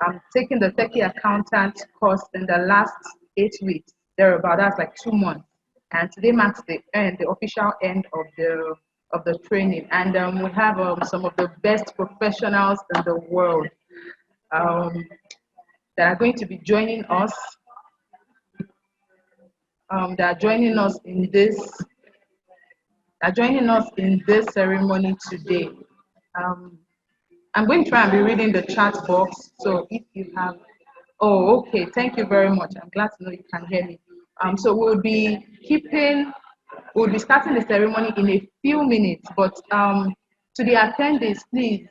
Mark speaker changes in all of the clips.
Speaker 1: I'm taking the Techie Accountant course in the last 8 weeks. Thereabout, that's like 2 months. And today marks the end, the official end of the training. And we have some of the best professionals in the world um, that are going to be joining us. That are joining us in this. Are joining us in this ceremony today. Um, I'm going to try and be reading the chat box. So if you have, oh, okay, thank you very much. I'm glad to know you can hear me. So we'll be starting the ceremony in a few minutes, but to the attendees, please,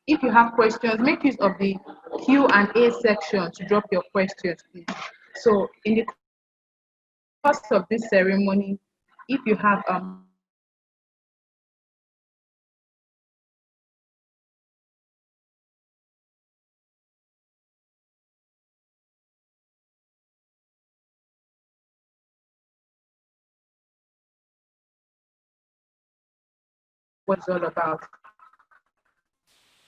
Speaker 1: if you have questions, make use of the Q&A section to drop your questions, please. So in the course of this ceremony, if you have what it's all about.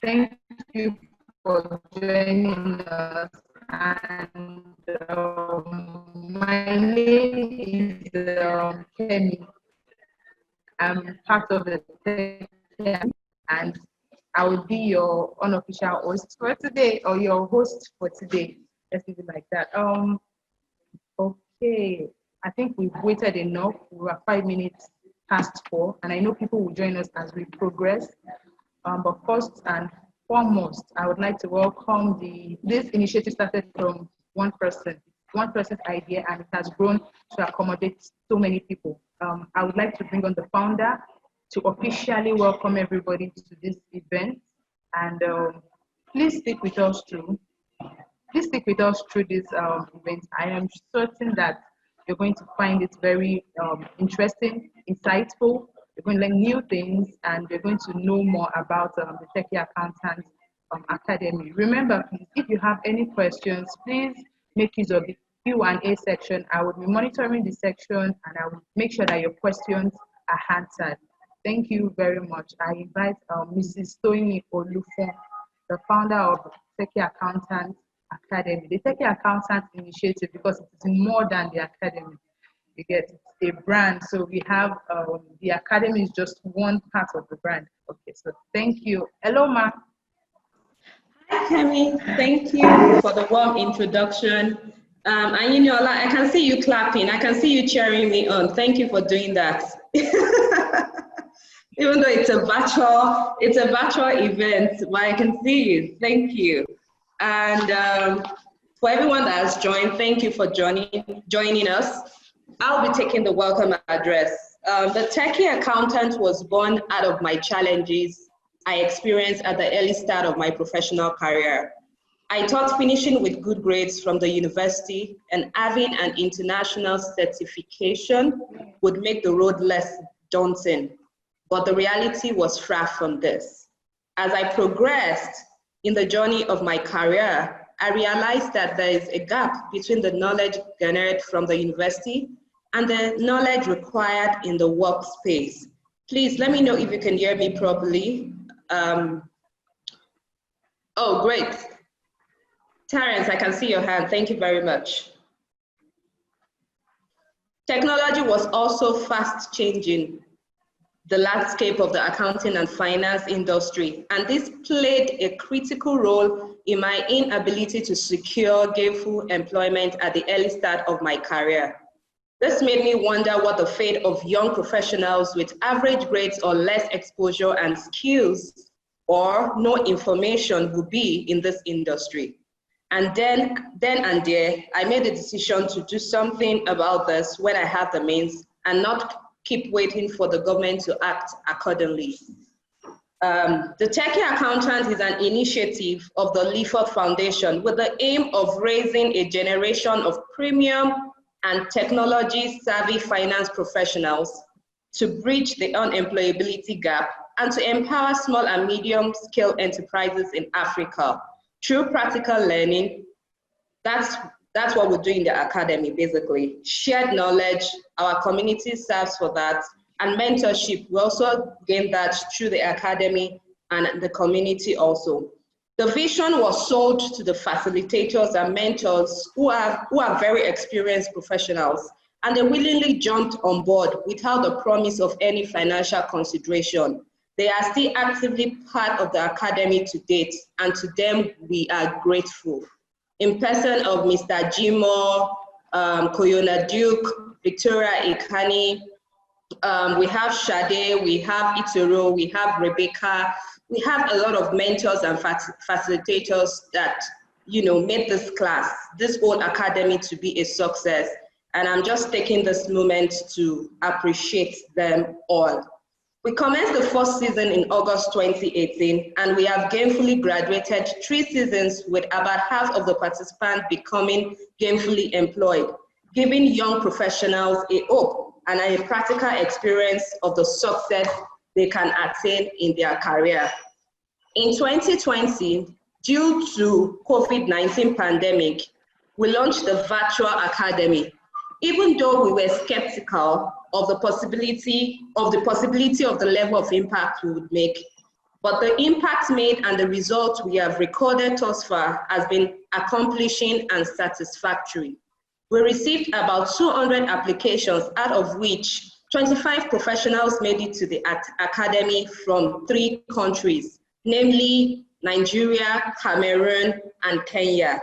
Speaker 1: Thank you for joining us. And my name is Kemi. I'm part of the team, and I will be your unofficial host for today, or your host for today. Let's leave it like that. Okay. I think we've waited enough. We are 5 minutes past 4, and I know people will join us as we progress. But first and foremost, I would like to welcome this initiative started from one person's idea, and it has grown to accommodate so many people. I would like to bring on the founder to officially welcome everybody to this event, and please stick with us through. Please stick with us through this event. I am certain that you're going to find it very interesting, insightful. You're going to learn new things, and you're going to know more about the Techie Accountant Academy. Remember, please, if you have any questions, please make use of the Q&A section. I will be monitoring the section, and I will make sure that your questions are answered. Thank you very much. I invite Mrs. Toyin Olufon, the founder of Techie Accountant Academy, the Techie Accountant Initiative, because it is more than the academy. You get a brand. So we have the academy is just one part of the brand. Okay, so thank you. Hello, Ma.
Speaker 2: Hi, Kemi. Thank you for the warm introduction. And you know, like, I can see you clapping. I can see you cheering me on. Thank you for doing that. Even though it's a virtual event, but I can see you. Thank you. And for everyone that has joined, thank you for joining us. I'll be taking the welcome address. The Techie Accountant was born out of my challenges I experienced at the early start of my professional career. I thought finishing with good grades from the university and having an international certification would make the road less daunting, but the reality was far from this. As I progressed in the journey of my career, I realized that there is a gap between the knowledge garnered from the university and the knowledge required in the workspace. Please let me know if you can hear me properly. Oh, great. Terence, I can see your hand. Thank you very much. Technology was also fast changing the landscape of the accounting and finance industry, and this played a critical role in my inability to secure gainful employment at the early start of my career. This made me wonder what the fate of young professionals with average grades or less exposure and skills or no information would be in this industry. And then and there, I made the decision to do something about this when I had the means and not keep waiting for the government to act accordingly. The Techie Accountant is an initiative of the Leaford Foundation with the aim of raising a generation of premium and technology-savvy finance professionals to bridge the unemployability gap and to empower small and medium-scale enterprises in Africa through practical learning. That's what we do in the academy, basically. Shared knowledge, our community serves for that, and mentorship. We also gain that through the academy and the community also. The vision was sold to the facilitators and mentors who are very experienced professionals, and they willingly jumped on board without the promise of any financial consideration. They are still actively part of the academy to date, and to them we are grateful. In person of Mr. Jimo, Koyona Duke, Victoria Ikani, we have Shade, we have Ituro, we have Rebecca, we have a lot of mentors and facilitators that, made this class, this whole academy to be a success. And I'm just taking this moment to appreciate them all. We commenced the first season in August 2018, and we have gainfully graduated 3 seasons with about half of the participants becoming gainfully employed, giving young professionals a hope and a practical experience of the success they can attain in their career. In 2020, due to COVID-19 pandemic, we launched the Virtual Academy. Even though we were skeptical of the possibility of the level of impact we would make, but the impact made and the results we have recorded thus far has been accomplishing and satisfactory. We received about 200 applications, out of which 25 professionals made it to the academy from 3 countries, namely Nigeria, Cameroon, and Kenya.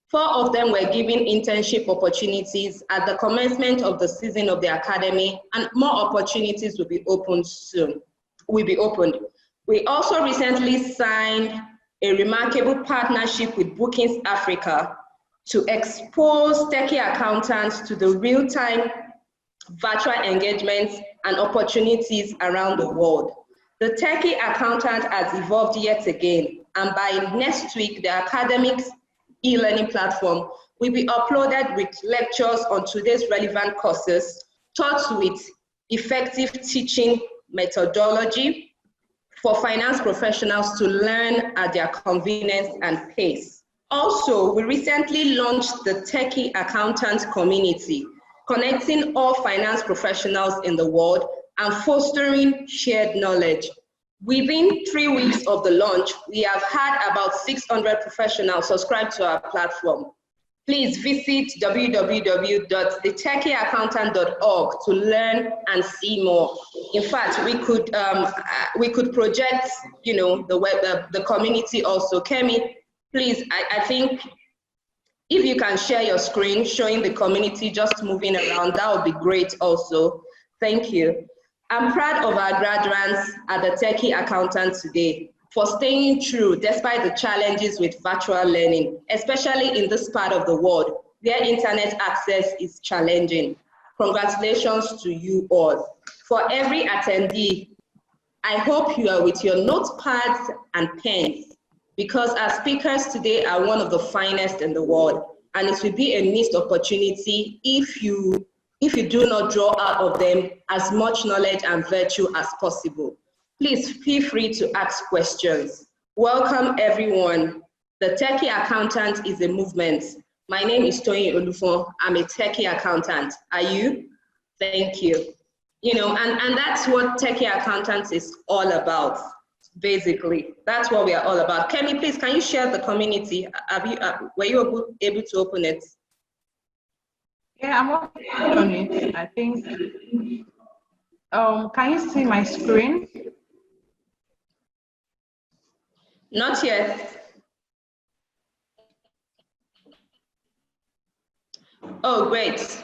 Speaker 2: 4 of them were given internship opportunities at the commencement of the season of the academy, and more opportunities will be opened soon. We also recently signed a remarkable partnership with Bookings Africa to expose techie accountants to the real-time virtual engagements and opportunities around the world. The techie accountant has evolved yet again, and by next week, the academic's e-learning platform will be uploaded with lectures on today's relevant courses, taught with effective teaching methodology for finance professionals to learn at their convenience and pace. Also, we recently launched the Techie Accountant Community, connecting all finance professionals in the world and fostering shared knowledge. Within 3 weeks of the launch, we have had about 600 professionals subscribe to our platform. Please visit www.thetechieaccountant.org to learn and see more. In fact, we could project, the community also. Kemi, please, I think if you can share your screen showing the community just moving around, that would be great also. Thank you. I'm proud of our graduates at the Techie Accountant today for staying true despite the challenges with virtual learning, especially in this part of the world where internet access is challenging. Congratulations to you all. For every attendee, I hope you are with your notepads and pens, because our speakers today are one of the finest in the world, and it will be a missed opportunity if you do not draw out of them as much knowledge and virtue as possible. Please feel free to ask questions. Welcome everyone. The Techie Accountant is a movement. My name is Toyin Olufon. I'm a Techie Accountant. Are you? Thank you. And that's what Techie Accountant is all about, basically. That's what we are all about. Kemi, please, can you share the community? Were you able to open it?
Speaker 1: Yeah, I'm working on it. I think. Can you see my screen?
Speaker 2: Not yet. Oh, great.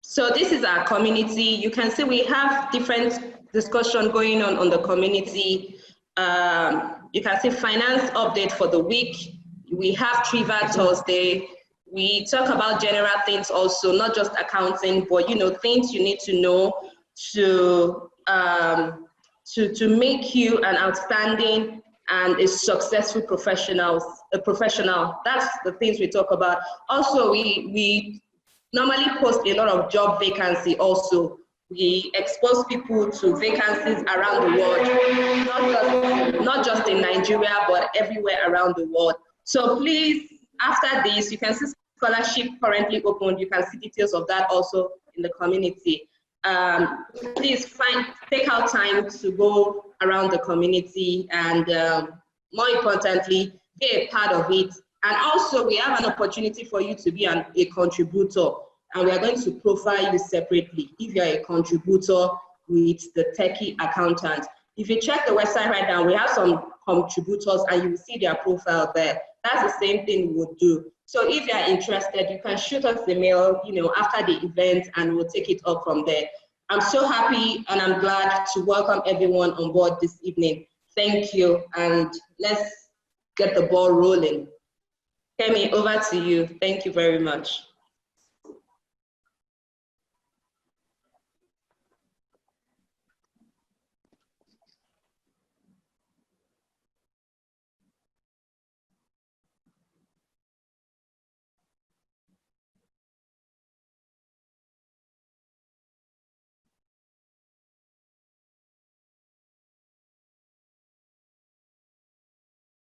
Speaker 2: So this is our community. You can see we have different discussion going on the community. You can see finance update for the week. We have Trivia Thursday. We talk about general things also, not just accounting, but things you need to know to make you an outstanding and a successful professional. That's the things we talk about. Also, we normally post a lot of job vacancy also. We expose people to vacancies around the world, not just in Nigeria, but everywhere around the world. So please, after this, you can see scholarship currently open. You can see details of that also in the community. Please take out time to go around the community and more importantly, be a part of it. And also, we have an opportunity for you to be a contributor, and we are going to profile you separately if you're a contributor with the Techie Accountant. If you check the website right now, we have some contributors and you will see their profile there. That's the same thing we would do. So if you are interested, you can shoot us a mail, after the event, and we'll take it up from there. I'm so happy and I'm glad to welcome everyone on board this evening. Thank you, and let's get the ball rolling. Kemi, over to you. Thank you very much.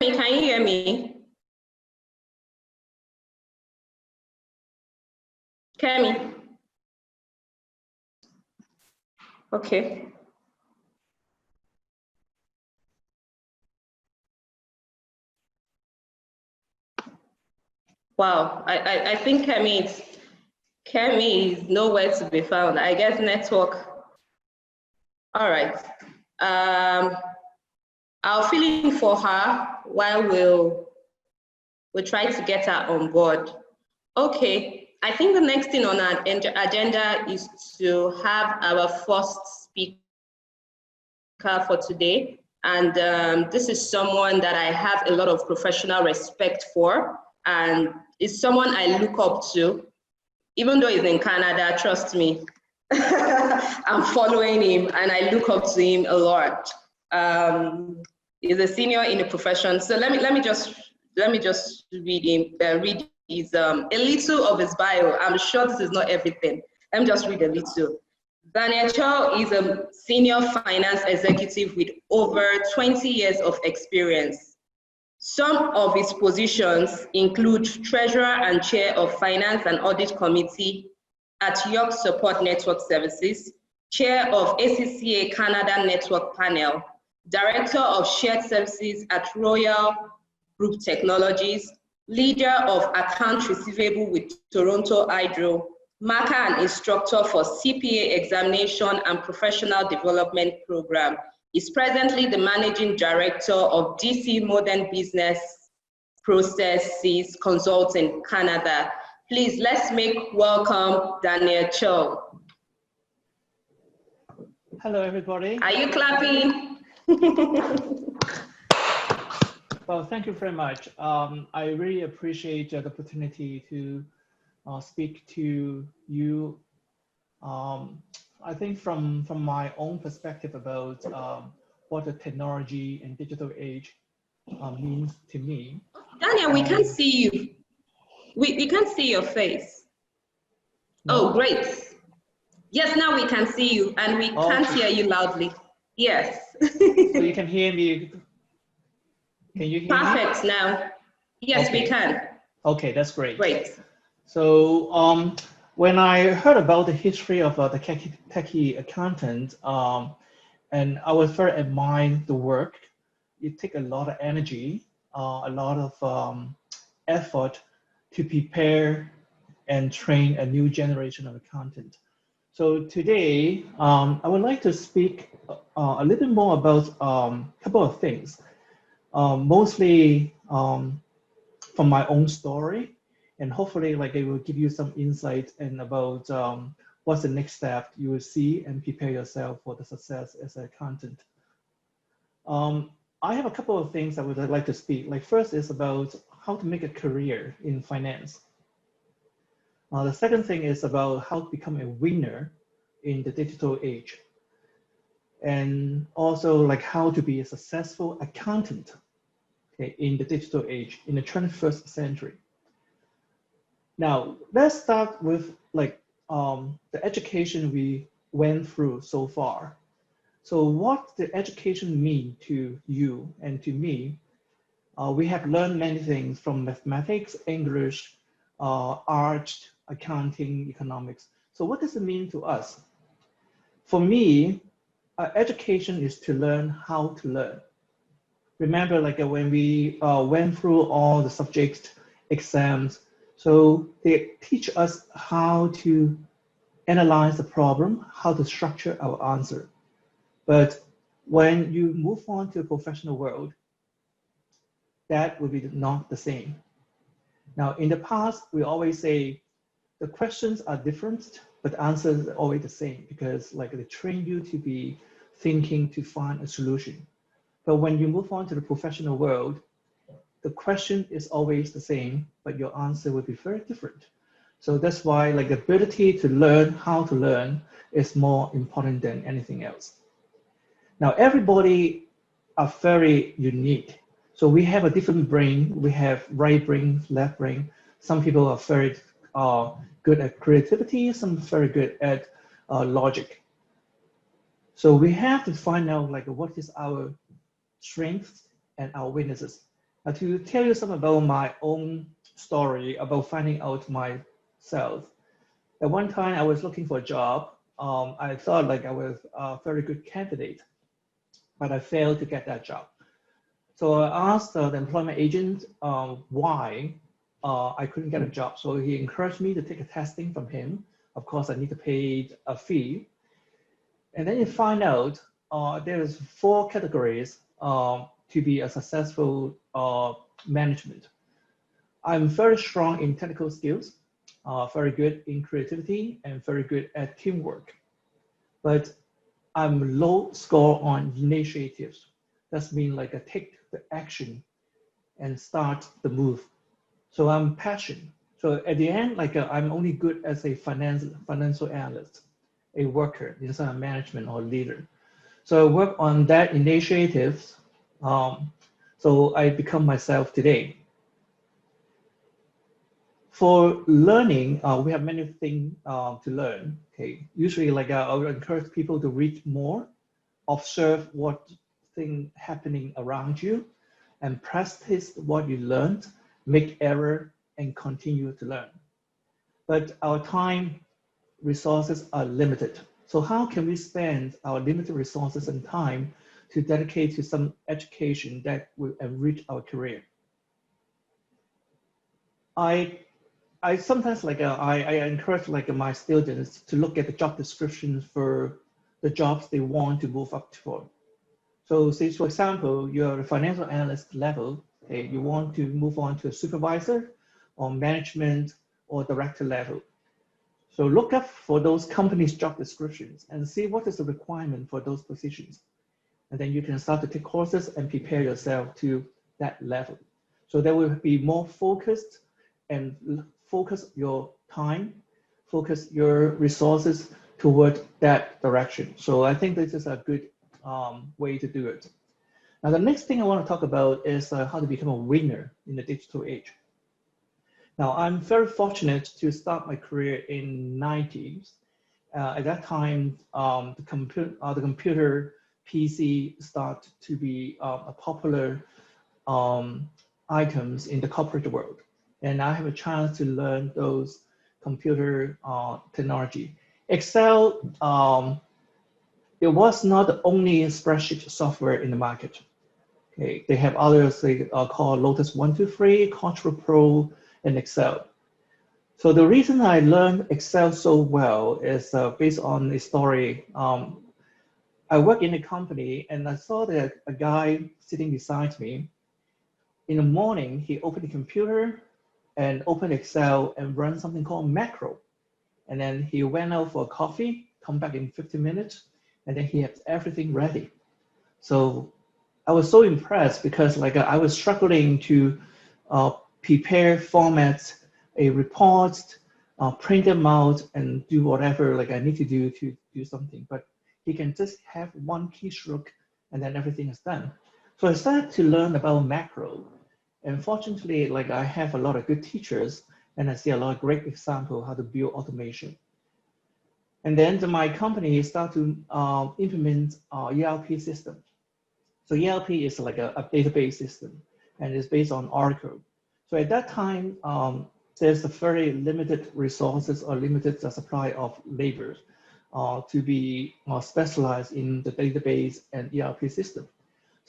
Speaker 2: Can you hear me? Kemi? Okay. Wow, I think Kemi is nowhere to be found. I guess network. All right. I'll fill in for her while we'll try to get her on board. Okay, I think the next thing on our agenda is to have our first speaker for today. And this is someone that I have a lot of professional respect for, and is someone I look up to. Even though he's in Canada, trust me, I'm following him and I look up to him a lot. He's a senior in the profession. So let me just read his a little of his bio. I'm sure this is not everything. Let me just read a little. Daniel Cho is a senior finance executive with over 20 years of experience. Some of his positions include Treasurer and Chair of Finance and Audit Committee at York Support Network Services, Chair of ACCA Canada Network Panel, Director of Shared Services at Royal Group Technologies, Leader of Accounts Receivable with Toronto Hydro, marker and instructor for CPA Examination and Professional Development Program. Is presently the Managing Director of DC Modern Business Processes Consulting Canada. Please, let's make welcome Daniel Cho.
Speaker 3: Hello, everybody.
Speaker 2: Are you clapping?
Speaker 3: Well, thank you very much. I really appreciate the opportunity to speak to you. I think from my own perspective about what the technology and digital age means to me.
Speaker 2: Daniel, we can't see you. We can't see your face. No? Oh, great. Yes, now we can see you and we can't hear you loudly. Yes.
Speaker 3: So you can hear me. Can you hear me?
Speaker 2: Perfect now. Yes, okay. We can.
Speaker 3: Okay, that's great.
Speaker 2: Great.
Speaker 3: So when I heard about the history of the Techie Accountant, and I was very admired the work. It takes a lot of energy, a lot of effort to prepare and train a new generation of accountant. So today, I would like to speak a little bit more about a couple of things, mostly from my own story, and hopefully it will give you some insight and about what's the next step you will see and prepare yourself for the success as an accountant. I have a couple of things I would like to speak. Like first is about how to make a career in finance. The second thing is about how to become a winner in the digital age. And also like how to be a successful accountant, okay, in the digital age, in the 21st century. Now, let's start with the education we went through so far. So what the education mean to you and to me? We have learned many things from mathematics, English, art, accounting, economics. So what does it mean to us? For me, education is to learn how to learn. remember like when we went through all the subject exams, so they teach us how to analyze the problem, how to structure our answer. But when you move on to the professional world, that will be not the same. Now, in the past, we always say the questions are different, but the answers are always the same because like they train you to be thinking to find a solution. But when you move on to the professional world, the question is always the same, but your answer will be very different. So that's why like the ability to learn how to learn is more important than anything else. Now, everybody are very unique. So we have a different brain. We have right brain, left brain. Some people are very good at creativity, some very good at logic. So we have to find out like what is our strengths and our weaknesses. Now, to tell you some about my own story about finding out myself. At one time, I was looking for a job. I thought like I was a very good candidate, but I failed to get that job. So I asked the employment agent why I couldn't get a job. So he encouraged me to take a testing from him. Of course, I need to pay a fee. And then you find out there's 4 categories to be a successful management. I'm very strong in technical skills, very good in creativity, and very good at teamwork. But I'm low score on initiatives. That's mean like I take the action and start the move. So I'm passionate. So at the end, like I'm only good as a financial analyst, a worker instead of management or leader. So I work on that initiatives. So I become myself today. For learning, we have many things to learn. Okay, usually like I would encourage people to read more, observe what thing happening around you, and practice what you learned, make error, and continue to learn. But our time resources are limited. So how can we spend our limited resources and time to dedicate to some education that will enrich our career? I sometimes like I encourage like my students to look at the job descriptions for the jobs they want to move up for. So say for example, you're a financial analyst level, okay, you want to move on to a supervisor or management or director level. So look up for those companies' job descriptions and see what is the requirement for those positions. And then you can start to take courses and prepare yourself to that level. So there will be more focused and focus your time, focus your resources toward that direction. So I think this is a good way to do it. Now, the next thing I want to talk about is how to become a winner in the digital age. Now, I'm very fortunate to start my career in 90s. At that time, the computer PC started to be a popular items in the corporate world. And I have a chance to learn those computer technology. Excel, it was not the only spreadsheet software in the market. Okay, they have others they called Lotus 123, Control Pro, and Excel. So the reason I learned Excel so well is based on a story. I work in a company and I saw that a guy sitting beside me. In the morning, he opened the computer and open Excel and run something called macro. And then he went out for a coffee, come back in 15 minutes, and then he had everything ready. So I was so impressed because like I was struggling to prepare, format a report, print them out and do whatever like I need to do something. But he can just have one keystroke and then everything is done. So I started to learn about macro. And fortunately, like I have a lot of good teachers and I see a lot of great examples how to build automation. And then my company started to implement ERP system. So ERP is like a database system and it's based on Oracle. So at that time, there's a very limited resources or limited supply of labor to be specialized in the database and ERP system.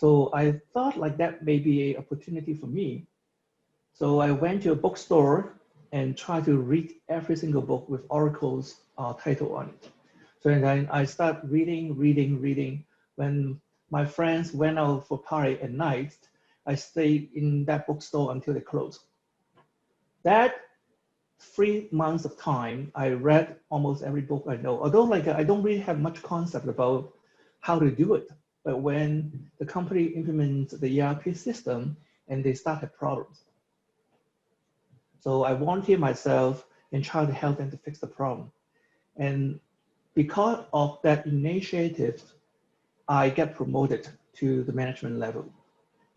Speaker 3: So I thought like that may be an opportunity for me. So I went to a bookstore and tried to read every single book with Oracle's title on it. So then I start reading. When my friends went out for party at night, I stayed in that bookstore until they closed. That 3 months of time, I read almost every book I know. Although like I don't really have much concept about how to do it, but when the company implements the ERP system and they start have problems. So I volunteer myself and try to help them to fix the problem. And because of that initiative, I get promoted to the management level.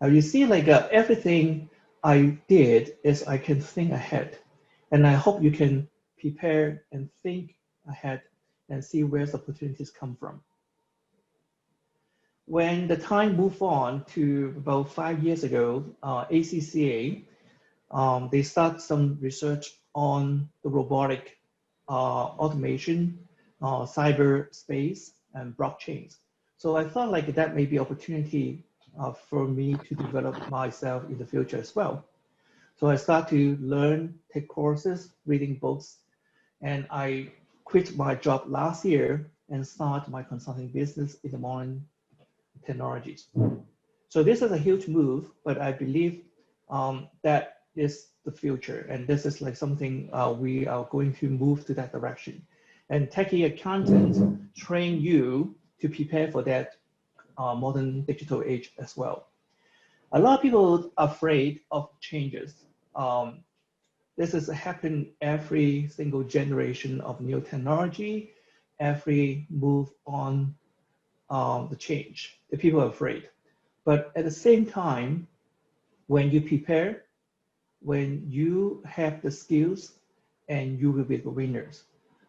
Speaker 3: Now you see like everything I did is I can think ahead. And I hope you can prepare and think ahead and see where the opportunities come from. When the time moved on to about 5 years ago, ACCA, they start some research on the robotic automation, cyberspace, and blockchains. So I thought like that may be opportunity for me to develop myself in the future as well. So I start to learn, take courses, reading books, and I quit my job last year and start my consulting business in the modern technologies. So this is a huge move, but I believe that is the future, and this is like something we are going to move to that direction. And Techie Accountants train you to prepare for that modern digital age as well. A lot of people are afraid of changes. This has happened every single generation of new technology, every move on the change. The people are afraid. But at the same time, when you prepare, when you have the skills, and you will be the winners.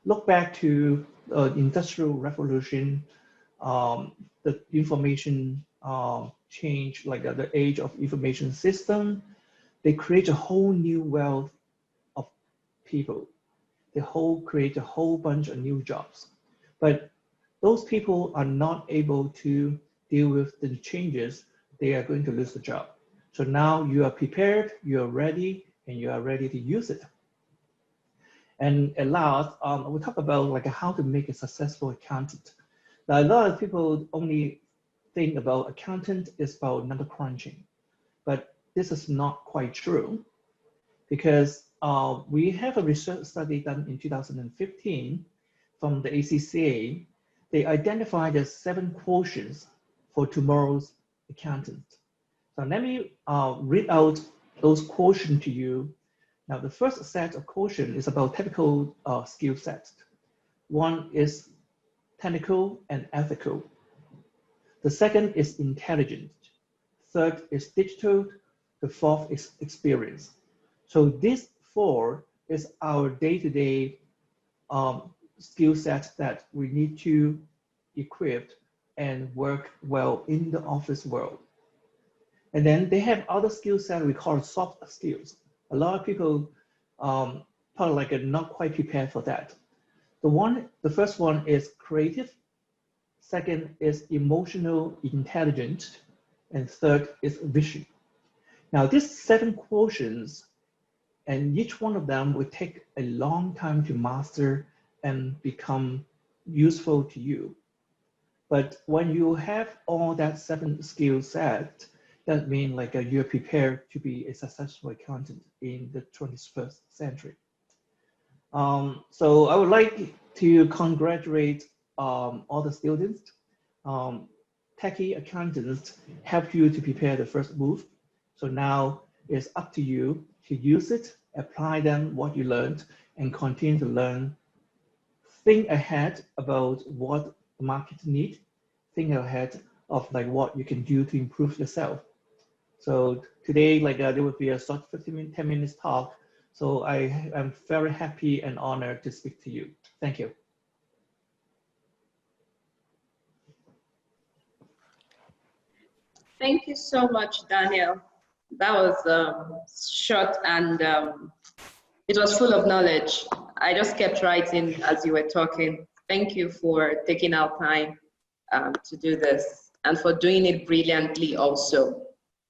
Speaker 3: Look back to the Industrial Revolution, the information change, like the age of information system. They create a whole new wealth of people. They create a whole bunch of new jobs. But those people are not able to deal with the changes. They are going to lose the job. So now you are prepared, you are ready, and you are ready to use it. And at last, we talk about like how to make a successful accountant. Now, a lot of people only think about accountant is about number crunching, but this is not quite true, because we have a research study done in 2015 from the ACCA. They identified the 7 quotients for tomorrow's accountant. So let me read out those quotients to you. Now, the first set of quotient is about technical skill sets. One is technical and ethical. The second is intelligent. Third is digital. The fourth is experience. So these 4 is our day-to-day skill set that we need to equip and work well in the office world. And then they have other skill set we call soft skills. A lot of people probably like not quite prepared for that. The first one is creative. Second is emotional intelligence. And third is vision. Now these 7 quotients, and each one of them will take a long time to master and become useful to you. But when you have all that 7 skill set, that means like you're prepared to be a successful accountant in the 21st century. So I would like to congratulate all the students. Techie Accountants help you to prepare the first move. So now it's up to you to use it, apply them what you learned, and continue to learn. Think ahead about what the market needs. Think ahead of like what you can do to improve yourself. So today, like there will be a short 10 minutes talk. So I am very happy and honored to speak to you. Thank you.
Speaker 2: Thank you so much, Daniel. That was short and it was full of knowledge. I just kept writing as you were talking. Thank you for taking our time to do this. and for doing it brilliantly also.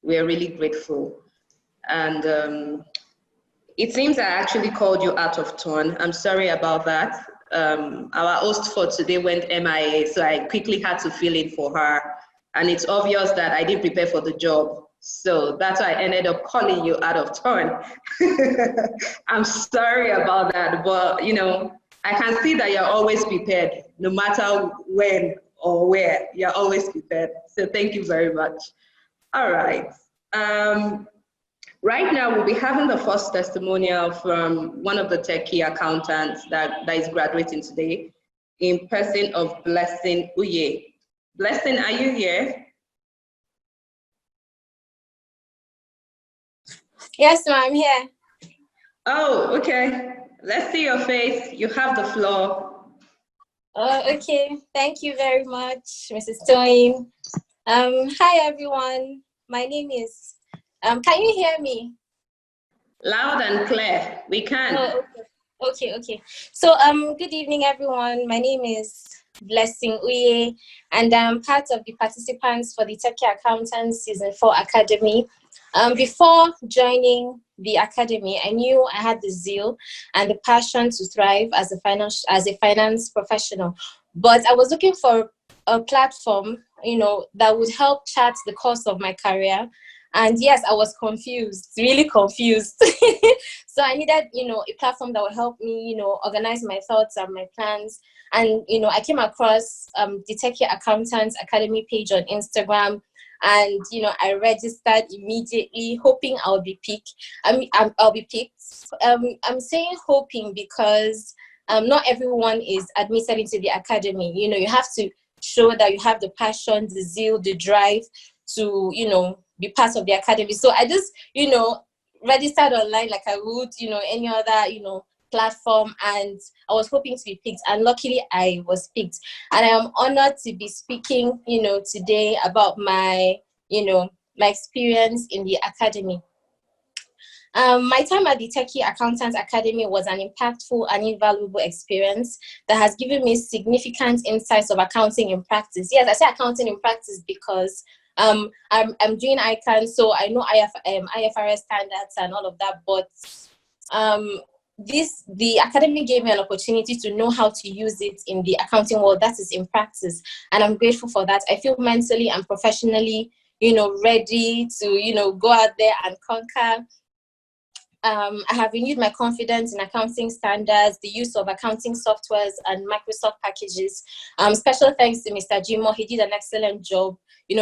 Speaker 2: We're really grateful. And it seems I actually called you out of turn. I'm sorry about that. Our host for today went MIA, so I quickly had to fill in for her. And it's obvious that I didn't prepare for the job. So that's why I ended up calling you out of turn. I'm sorry about that, but I can see that you're always prepared, no matter when or where, you're always prepared. So thank you very much. All right. Right now, we'll be having the first testimonial from one of the techie accountants that is graduating today, in person of Blessing Uye. Blessing, are you here?
Speaker 4: Yes, ma'am, I'm here.
Speaker 2: Oh, okay. Let's see your face. You have the floor.
Speaker 4: Oh, okay. Thank you very much, Mrs. Toyin. Hi, everyone. My name is, can you hear me?
Speaker 2: Loud and clear. We can.
Speaker 4: Oh, okay. So, good evening, everyone. My name is Blessing Uye, and I'm part of the participants for the Techie Accountants Season 4 Academy. Before joining the academy, I knew I had the zeal and the passion to thrive as a finance professional. But I was looking for a platform, that would help chart the course of my career. And yes, I was confused, really confused. So I needed, a platform that would help me, organize my thoughts and my plans. And, I came across the Techie Accountants Academy page on Instagram. And, I registered immediately, hoping I'll be picked. I'll be picked. I'm saying hoping because not everyone is admitted into the academy. You have to show that you have the passion, the zeal, the drive to, be part of the academy. So I just, registered online like I would, any other, platform, and I was hoping to be picked, and luckily I was picked. And I am honored to be speaking, today about my experience in the academy. My time at the Techie Accountants Academy was an impactful and invaluable experience that has given me significant insights of accounting in practice. Yes, I say accounting in practice because I'm doing ICANN, so I know IFRS standards and all of that, but the academy gave me an opportunity to know how to use it in the accounting world, that is in practice, and I'm grateful for that. I feel mentally and professionally, ready to, go out there and conquer. I have renewed my confidence in accounting standards, the use of accounting softwares and Microsoft packages. Special thanks to Mr. Jimo. He did an excellent job,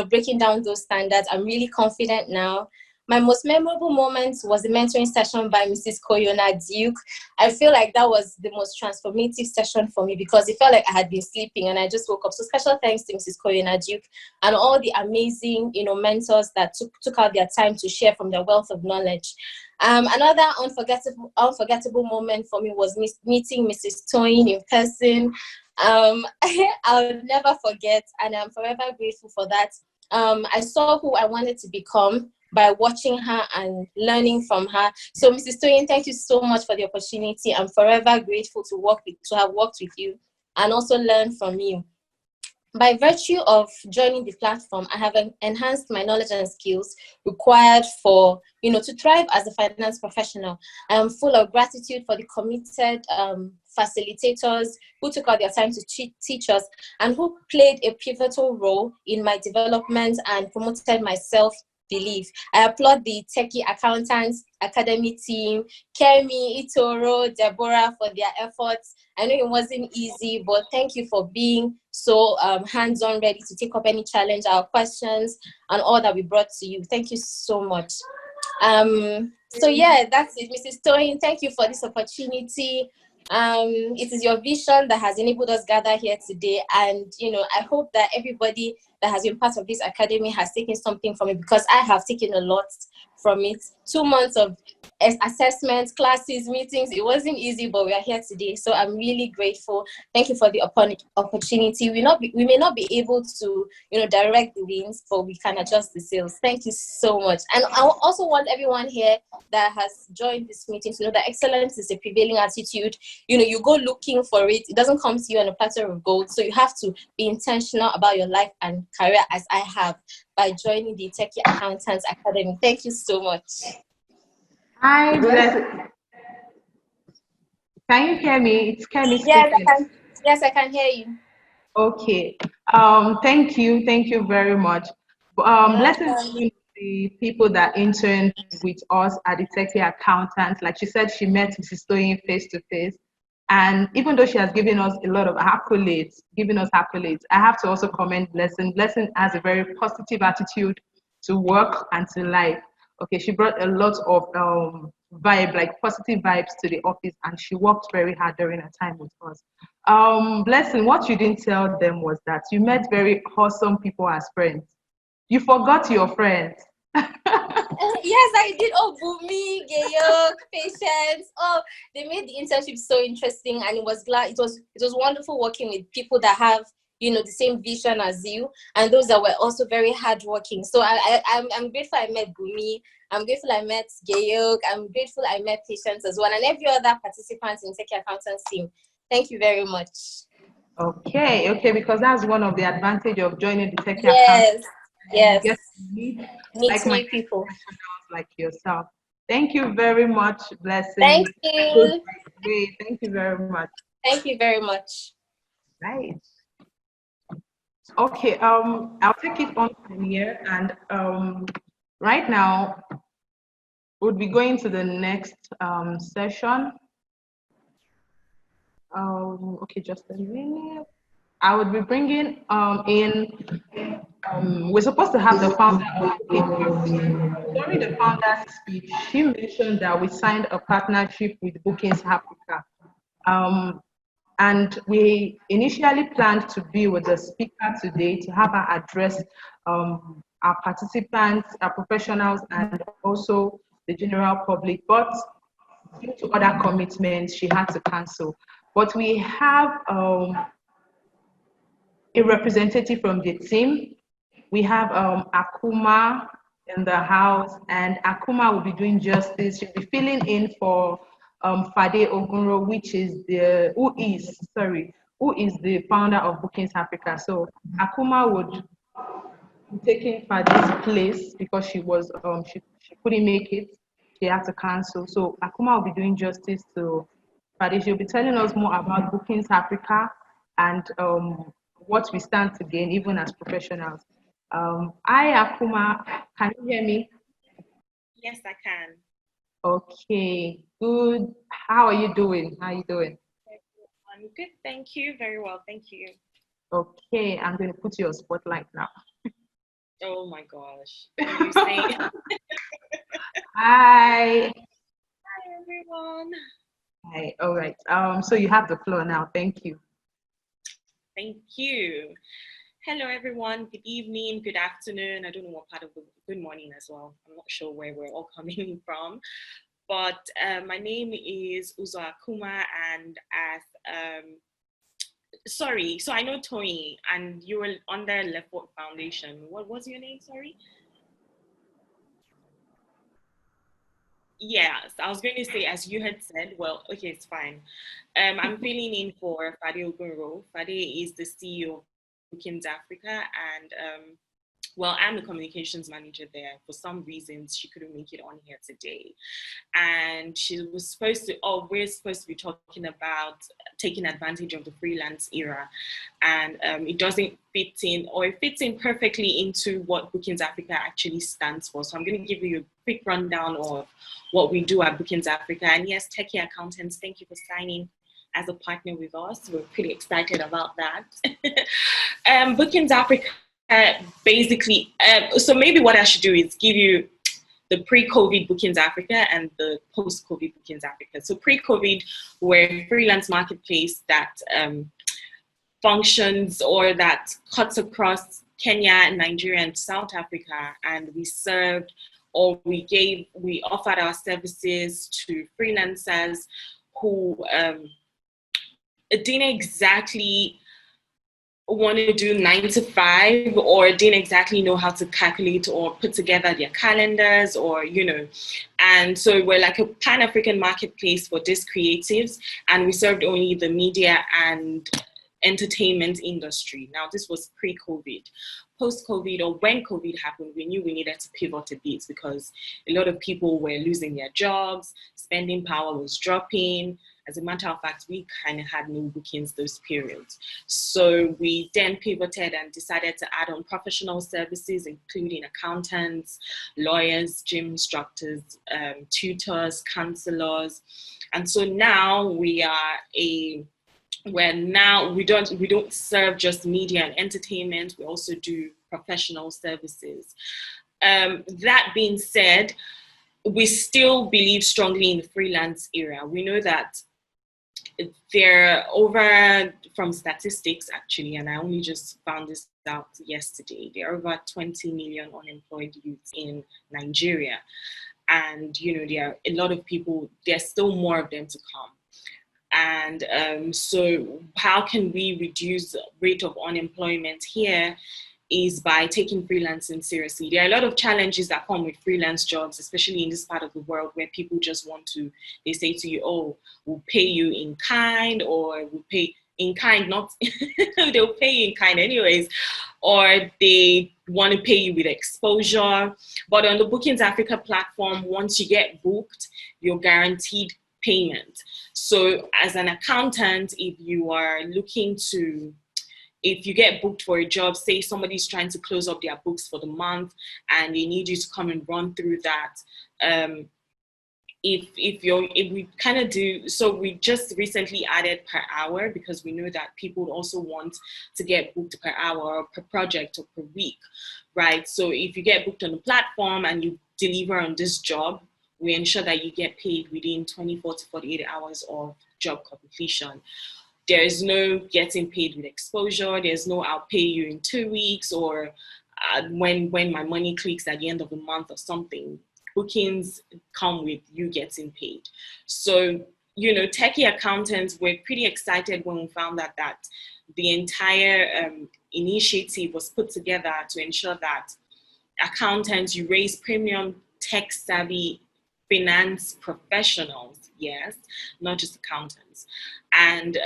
Speaker 4: breaking down those standards. I'm really confident now. My most memorable moment was the mentoring session by Mrs. Koyona Duke. I feel like that was the most transformative session for me because it felt like I had been sleeping and I just woke up. So special thanks to Mrs. Koyona Duke and all the amazing, mentors that took out their time to share from their wealth of knowledge. Another unforgettable moment for me was meeting Mrs. Toyin in person. I'll never forget, and I'm forever grateful for that. I saw who I wanted to become by watching her and learning from her. So Mrs. Toyin, thank you so much for the opportunity. I'm forever grateful to have worked with you and also learned from you. By virtue of joining the platform, I have enhanced my knowledge and skills required for, to thrive as a finance professional. I am full of gratitude for the committed facilitators who took out their time to teach us and who played a pivotal role in my development and promoted my self-belief. I applaud the Techie Accountants Academy team, Kemi, Itoro, Deborah for their efforts. I know it wasn't easy, but thank you for being so hands-on, ready to take up any challenge, our questions, and all that we brought to you. Thank you so much. So yeah, that's it. Mrs. Toyin, thank you for this opportunity. It is your vision that has enabled us gather here today, and I hope that everybody that has been part of this academy has taken something from it, because I have taken a lot from it. 2 months of assessments, classes, meetings. It wasn't easy, but we are here today. So I'm really grateful. Thank you for the opportunity. We may not be able to, direct the wins, but we can adjust the sails. Thank you so much. And I also want everyone here that has joined this meeting to know that excellence is a prevailing attitude. You go looking for it. It doesn't come to you on a platter of gold. So you have to be intentional about your life and career, as I have, by joining the Techie Accountants Academy. Thank you so much.
Speaker 1: Hi, Blessing. Can you hear me? It's Kemi speaking.
Speaker 4: Yes, I can hear you.
Speaker 1: Okay. Thank you very much. Blessing, the people that interned with us at the Techie Accountants. Like she said, she met Mrs. Toyin face to face. And even though she has given us a lot of accolades, I have to also commend Blessing. Blessing has a very positive attitude to work and to life. Okay, she brought a lot of positive vibes to the office, and she worked very hard during her time with us. Blessing, what you didn't tell them was that you met very awesome people as friends. You forgot your friends.
Speaker 4: Yes, I did. Oh, Bumi, Gayok, Patience. Oh, they made the internship so interesting, and it was wonderful working with people that have the same vision as you, and those that were also very hardworking. So I'm grateful I met Bumi. I'm grateful I met Gayok. I'm grateful I met Patience as well, and every other participant in Techie Accountants team. Thank you very much.
Speaker 1: Okay, because that's one of the advantage of joining the Techie
Speaker 4: Accountants. Yes.
Speaker 1: Get to meet
Speaker 4: new people
Speaker 1: like yourself. Thank you very much, Blessing.
Speaker 4: Thank you.
Speaker 1: Thank you very much.
Speaker 4: Thank you very much.
Speaker 1: Right. Okay, I'll take it on from here, and right now we'll be going to the next session. Okay, just a minute. I would be bringing we're supposed to have the founder during the founder's speech. She mentioned that we signed a partnership with Bookings Africa. And we initially planned to be with the speaker today to have her address our participants, our professionals, and also the general public. But due to other commitments, she had to cancel. But we have a representative from the team. We have Akuma in the house, and Akuma will be doing justice. She'll be filling in for Fade Ogunro, who is the founder of Bookings Africa. So Akuma would be taking Fade's place because she was she couldn't make it. She had to cancel. So Akuma will be doing justice to Fade. She'll be telling us more about Bookings Africa and what we stand to gain, even as professionals. Hi, Akuma. Can you hear me?
Speaker 5: Yes, I can.
Speaker 1: Okay, good. How are you doing?
Speaker 5: I'm good, thank you. Very well, thank you.
Speaker 1: Okay, I'm going to put you on spotlight now.
Speaker 5: Oh my gosh. What are you saying?
Speaker 1: Hi.
Speaker 5: Hi, everyone.
Speaker 1: Hi. All right. So you have the floor now. Thank you.
Speaker 5: Thank you. Hello, everyone. Good evening, good afternoon. I don't know what part of the good morning as well. I'm not sure where we're all coming from. But my name is Uzo Akuma, and so I know Toyin, and you were under Lefort Foundation. What was your name, sorry? Yes, I was going to say, as you had said, well, okay, it's fine. I'm filling in for Fade Ogunro. Fade is the CEO of Bookings Africa, and well, I'm the communications manager there. For some reasons, she couldn't make it on here today. And she was supposed to, we're supposed to be talking about taking advantage of the freelance era. And it doesn't fit in, or it fits in perfectly into what Bookings Africa actually stands for. So I'm going to give you a quick rundown of what we do at Bookings Africa. And yes, Techie Accountants, thank you for signing as a partner with us. We're pretty excited about that. Bookings Africa, basically, so maybe what I should do is give you the pre-COVID Bookings Africa and the post-COVID Bookings Africa. So pre-COVID, we're a freelance marketplace that functions or that cuts across Kenya, Nigeria, and South Africa, and we served or we offered our services to freelancers who didn't exactly want to do 9 to 5, or didn't exactly know how to calculate or put together their calendars, or and so we're like a Pan-African marketplace for these creatives, and we served only the media and entertainment industry. Now, this was pre-COVID. Post-COVID, or when COVID happened, we knew we needed to pivot a bit because a lot of people were losing their jobs, spending power was dropping. As a matter of fact, we kind of had no bookings those periods. So we then pivoted and decided to add on professional services, including accountants, lawyers, gym instructors, tutors, counselors. And so now we don't serve just media and entertainment, we also do professional services. That being said, we still believe strongly in the freelance era. We know that there are from statistics actually, and I only just found this out yesterday, there are over 20 million unemployed youths in Nigeria. And there are a lot of people, there's still more of them to come. And so how can we reduce the rate of unemployment here is by taking freelancing seriously. There are a lot of challenges that come with freelance jobs, especially in this part of the world where people just they say to you, oh, we'll pay you in kind, or we'll pay in kind, not, they'll pay you in kind anyways, or they want to pay you with exposure. But on the Bookings Africa platform, once you get booked, you're guaranteed payment. So as an accountant, if you get booked for a job, say somebody's trying to close up their books for the month and they need you to come and run through that, so we just recently added per hour, because we know that people also want to get booked per hour or per project or per week, right? So if you get booked on the platform and you deliver on this job, we ensure that you get paid within 24 to 48 hours of job completion. There is no getting paid with exposure. There's no I'll pay you in 2 weeks, or when my money clicks at the end of the month or something. Bookings come with you getting paid. So, techie accountants were pretty excited when we found that the entire initiative was put together to ensure that accountants, you raise premium tech-savvy finance professionals, yes, not just accountants. And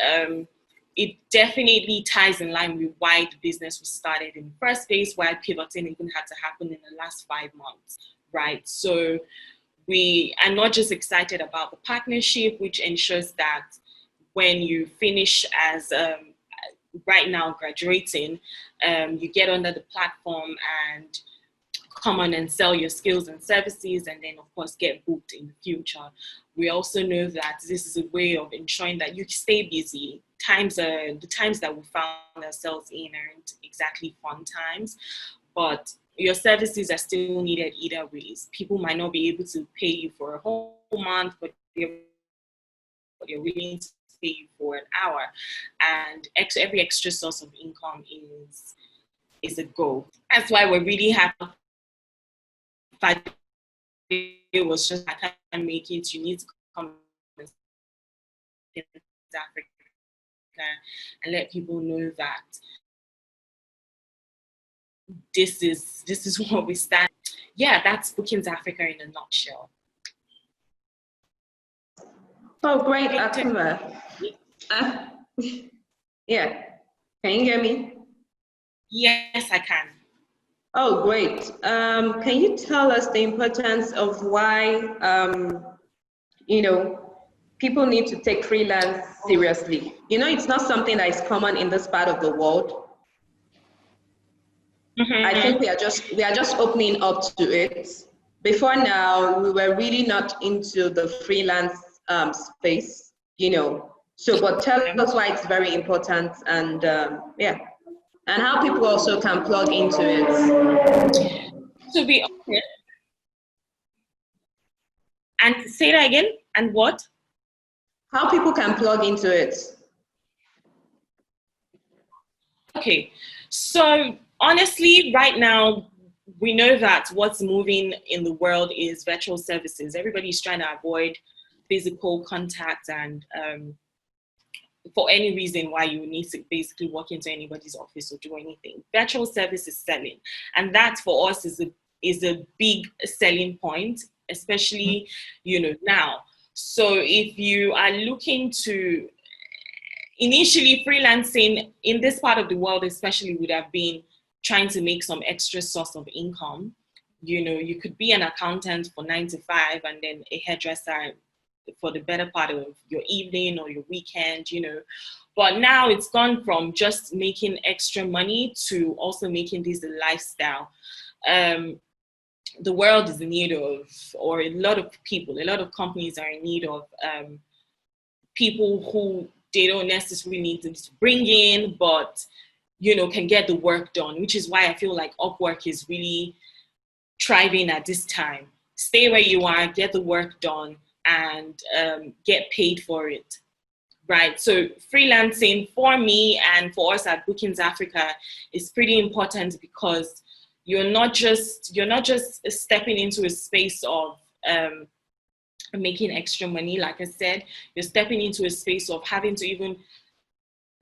Speaker 5: it definitely ties in line with why the business was started in the first place, why pivoting even had to happen in the last 5 months, right? So we are not just excited about the partnership, which ensures that when you finish as right now graduating, you get under the platform and come on and sell your skills and services, and then of course get booked in the future. We also know that this is a way of ensuring that you stay busy. The times that we found ourselves in aren't exactly fun times, but your services are still needed either ways. People might not be able to pay you for a whole month, but they're willing to pay you for an hour. And every extra source of income is a goal. That's why we're really happy. It was just, I can't make it, you need to come to Africa and let people know that this is what we stand. Yeah, that's Bookings Africa in a nutshell.
Speaker 2: Oh, great, Akuma. Yeah, can you hear me?
Speaker 5: Yes, I can.
Speaker 2: Oh, great. Can you tell us the importance of why, people need to take freelance seriously? It's not something that is common in this part of the world. Mm-hmm. I think we are just opening up to it. Before now, we were really not into the freelance space, So, but tell us why it's very important, and and how people also can plug into it.
Speaker 5: To be honest, and say that again, and what?
Speaker 2: How people can plug into it.
Speaker 5: Okay, so honestly, right now, we know that what's moving in the world is virtual services. Everybody's trying to avoid physical contact, and for any reason why you need to basically walk into anybody's office or do anything. Virtual service is selling, and that for us is a big selling point, especially now. So if you are looking to, initially freelancing in this part of the world especially would have been trying to make some extra source of income. You could be an accountant for 9 to 5 and then a hairdresser for the better part of your evening or your weekend, But now it's gone from just making extra money to also making this a lifestyle. The world is in need of, or a lot of companies are in need of people who they don't necessarily need to bring in, but can get the work done, which is why I feel like Upwork is really thriving at this time. Stay where you are, get the work done, and get paid for it, right? So freelancing for me and for us at Bookings Africa is pretty important, because you're not just stepping into a space of making extra money. Like I said, you're stepping into a space of having to even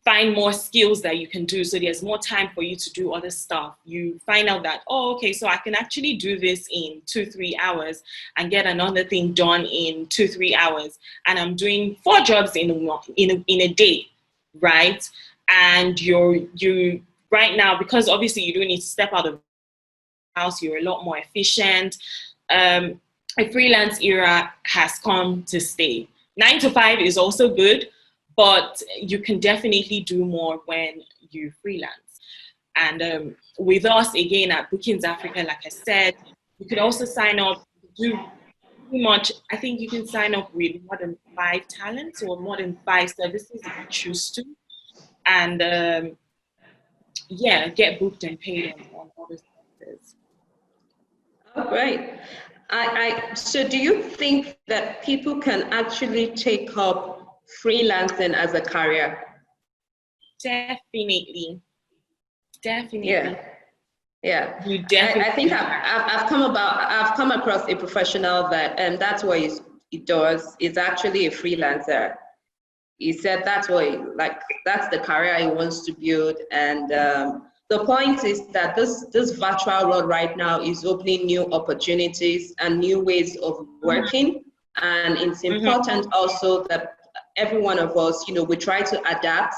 Speaker 5: find more skills that you can do. So there's more time for you to do other stuff. You find out that, oh, okay, so I can actually do this in 2-3 hours and get another thing done in 2-3 hours. And I'm doing 4 jobs in a day, right? And you right now, because obviously you do need to step out of the house, you're a lot more efficient. A freelance era has come to stay. 9 to 5 is also good, but you can definitely do more when you freelance. And with us, again, at Bookings Africa, like I said, you could also sign up, do pretty much, I think you can sign up with more than 5 talents or more than 5 services if you choose to. And get booked and paid on other services.
Speaker 2: Oh, great. So do you think that people can actually take up freelancing as a career?
Speaker 5: Definitely.
Speaker 2: Yeah.
Speaker 5: You definitely.
Speaker 2: I think I've come across a professional and that's what he does. He's actually a freelancer. He said that's what that's the career he wants to build. And the point is that this virtual world right now is opening new opportunities and new ways of working. And it's important also that every one of us, we try to adapt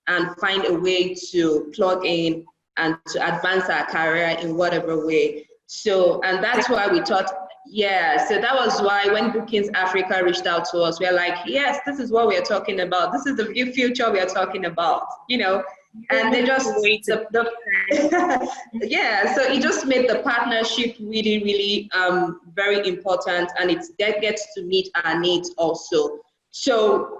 Speaker 2: and find a way to plug in and to advance our career in whatever way. So, and that's why we thought, so that was why when Bookings Africa reached out to us, we're like, yes, this is what we are talking about. This is the future we are talking about, And they just, so it just made the partnership really, really very important, and that gets to meet our needs also. So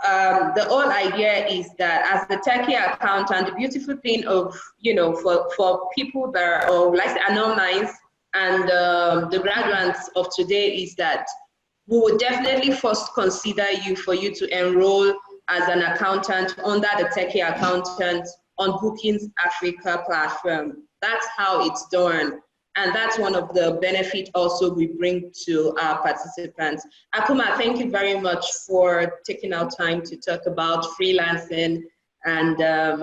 Speaker 2: the whole idea is that as the techie accountant, the beautiful thing of, for people that are, or like the alumni and the graduates of today is that we would definitely first consider you for you to enroll as an accountant under the techie accountant on Bookings Africa platform. That's how it's done. And that's one of the benefits also we bring to our participants. Akuma, thank you very much for taking our time to talk about freelancing and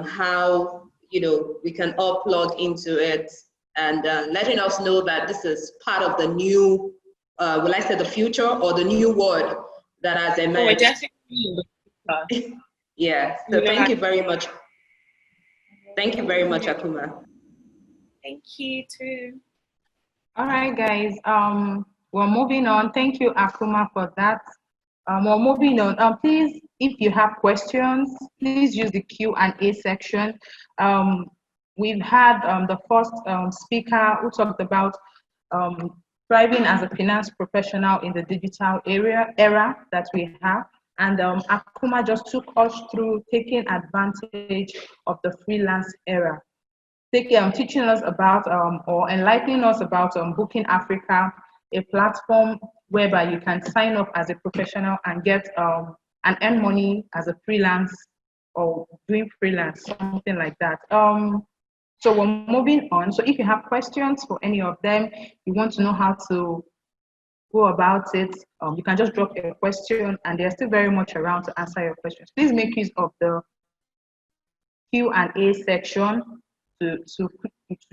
Speaker 2: how, we can all plug into it, and letting us know that this is part of the new, will I say the future or the new world that has emerged.
Speaker 5: Definitely.
Speaker 2: Yeah, so thank you very much. Thank you very much, Akuma.
Speaker 5: Thank you too.
Speaker 1: All right, guys. We're moving on. Thank you, Akuma, for that. We're moving on. Please, if you have questions, please use the Q&A section. We've had the first speaker who talked about thriving as a finance professional in the digital era that we have. And Akuma just took us through taking advantage of the freelance era, teaching us about or enlightening us about Booking Africa, a platform whereby you can sign up as a professional and get and earn money as a freelance or doing freelance, something like that. So we're moving on. So if you have questions for any of them, you want to know how to go about it, you can just drop a question, and they're still very much around to answer your questions. Please make use of the Q&A section to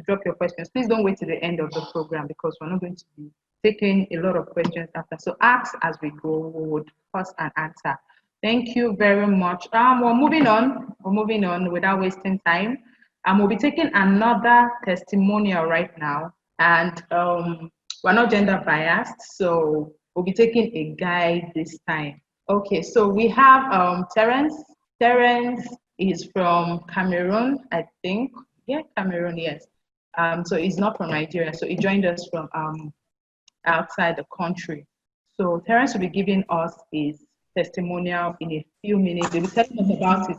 Speaker 1: drop your questions. Please don't wait till the end of the program, because we're not going to be taking a lot of questions after. So ask as we go, we would pause and answer. Thank you very much. We're moving on without wasting time. We'll be taking another testimonial right now, and we're not gender biased, so we'll be taking a guy this time. Okay, so we have Terence. Terence is from Cameroon, I think. Yeah, Cameroon, yes. So he's not from Nigeria, so he joined us from outside the country. So Terence will be giving us his testimonial in a few minutes. He'll be telling us about his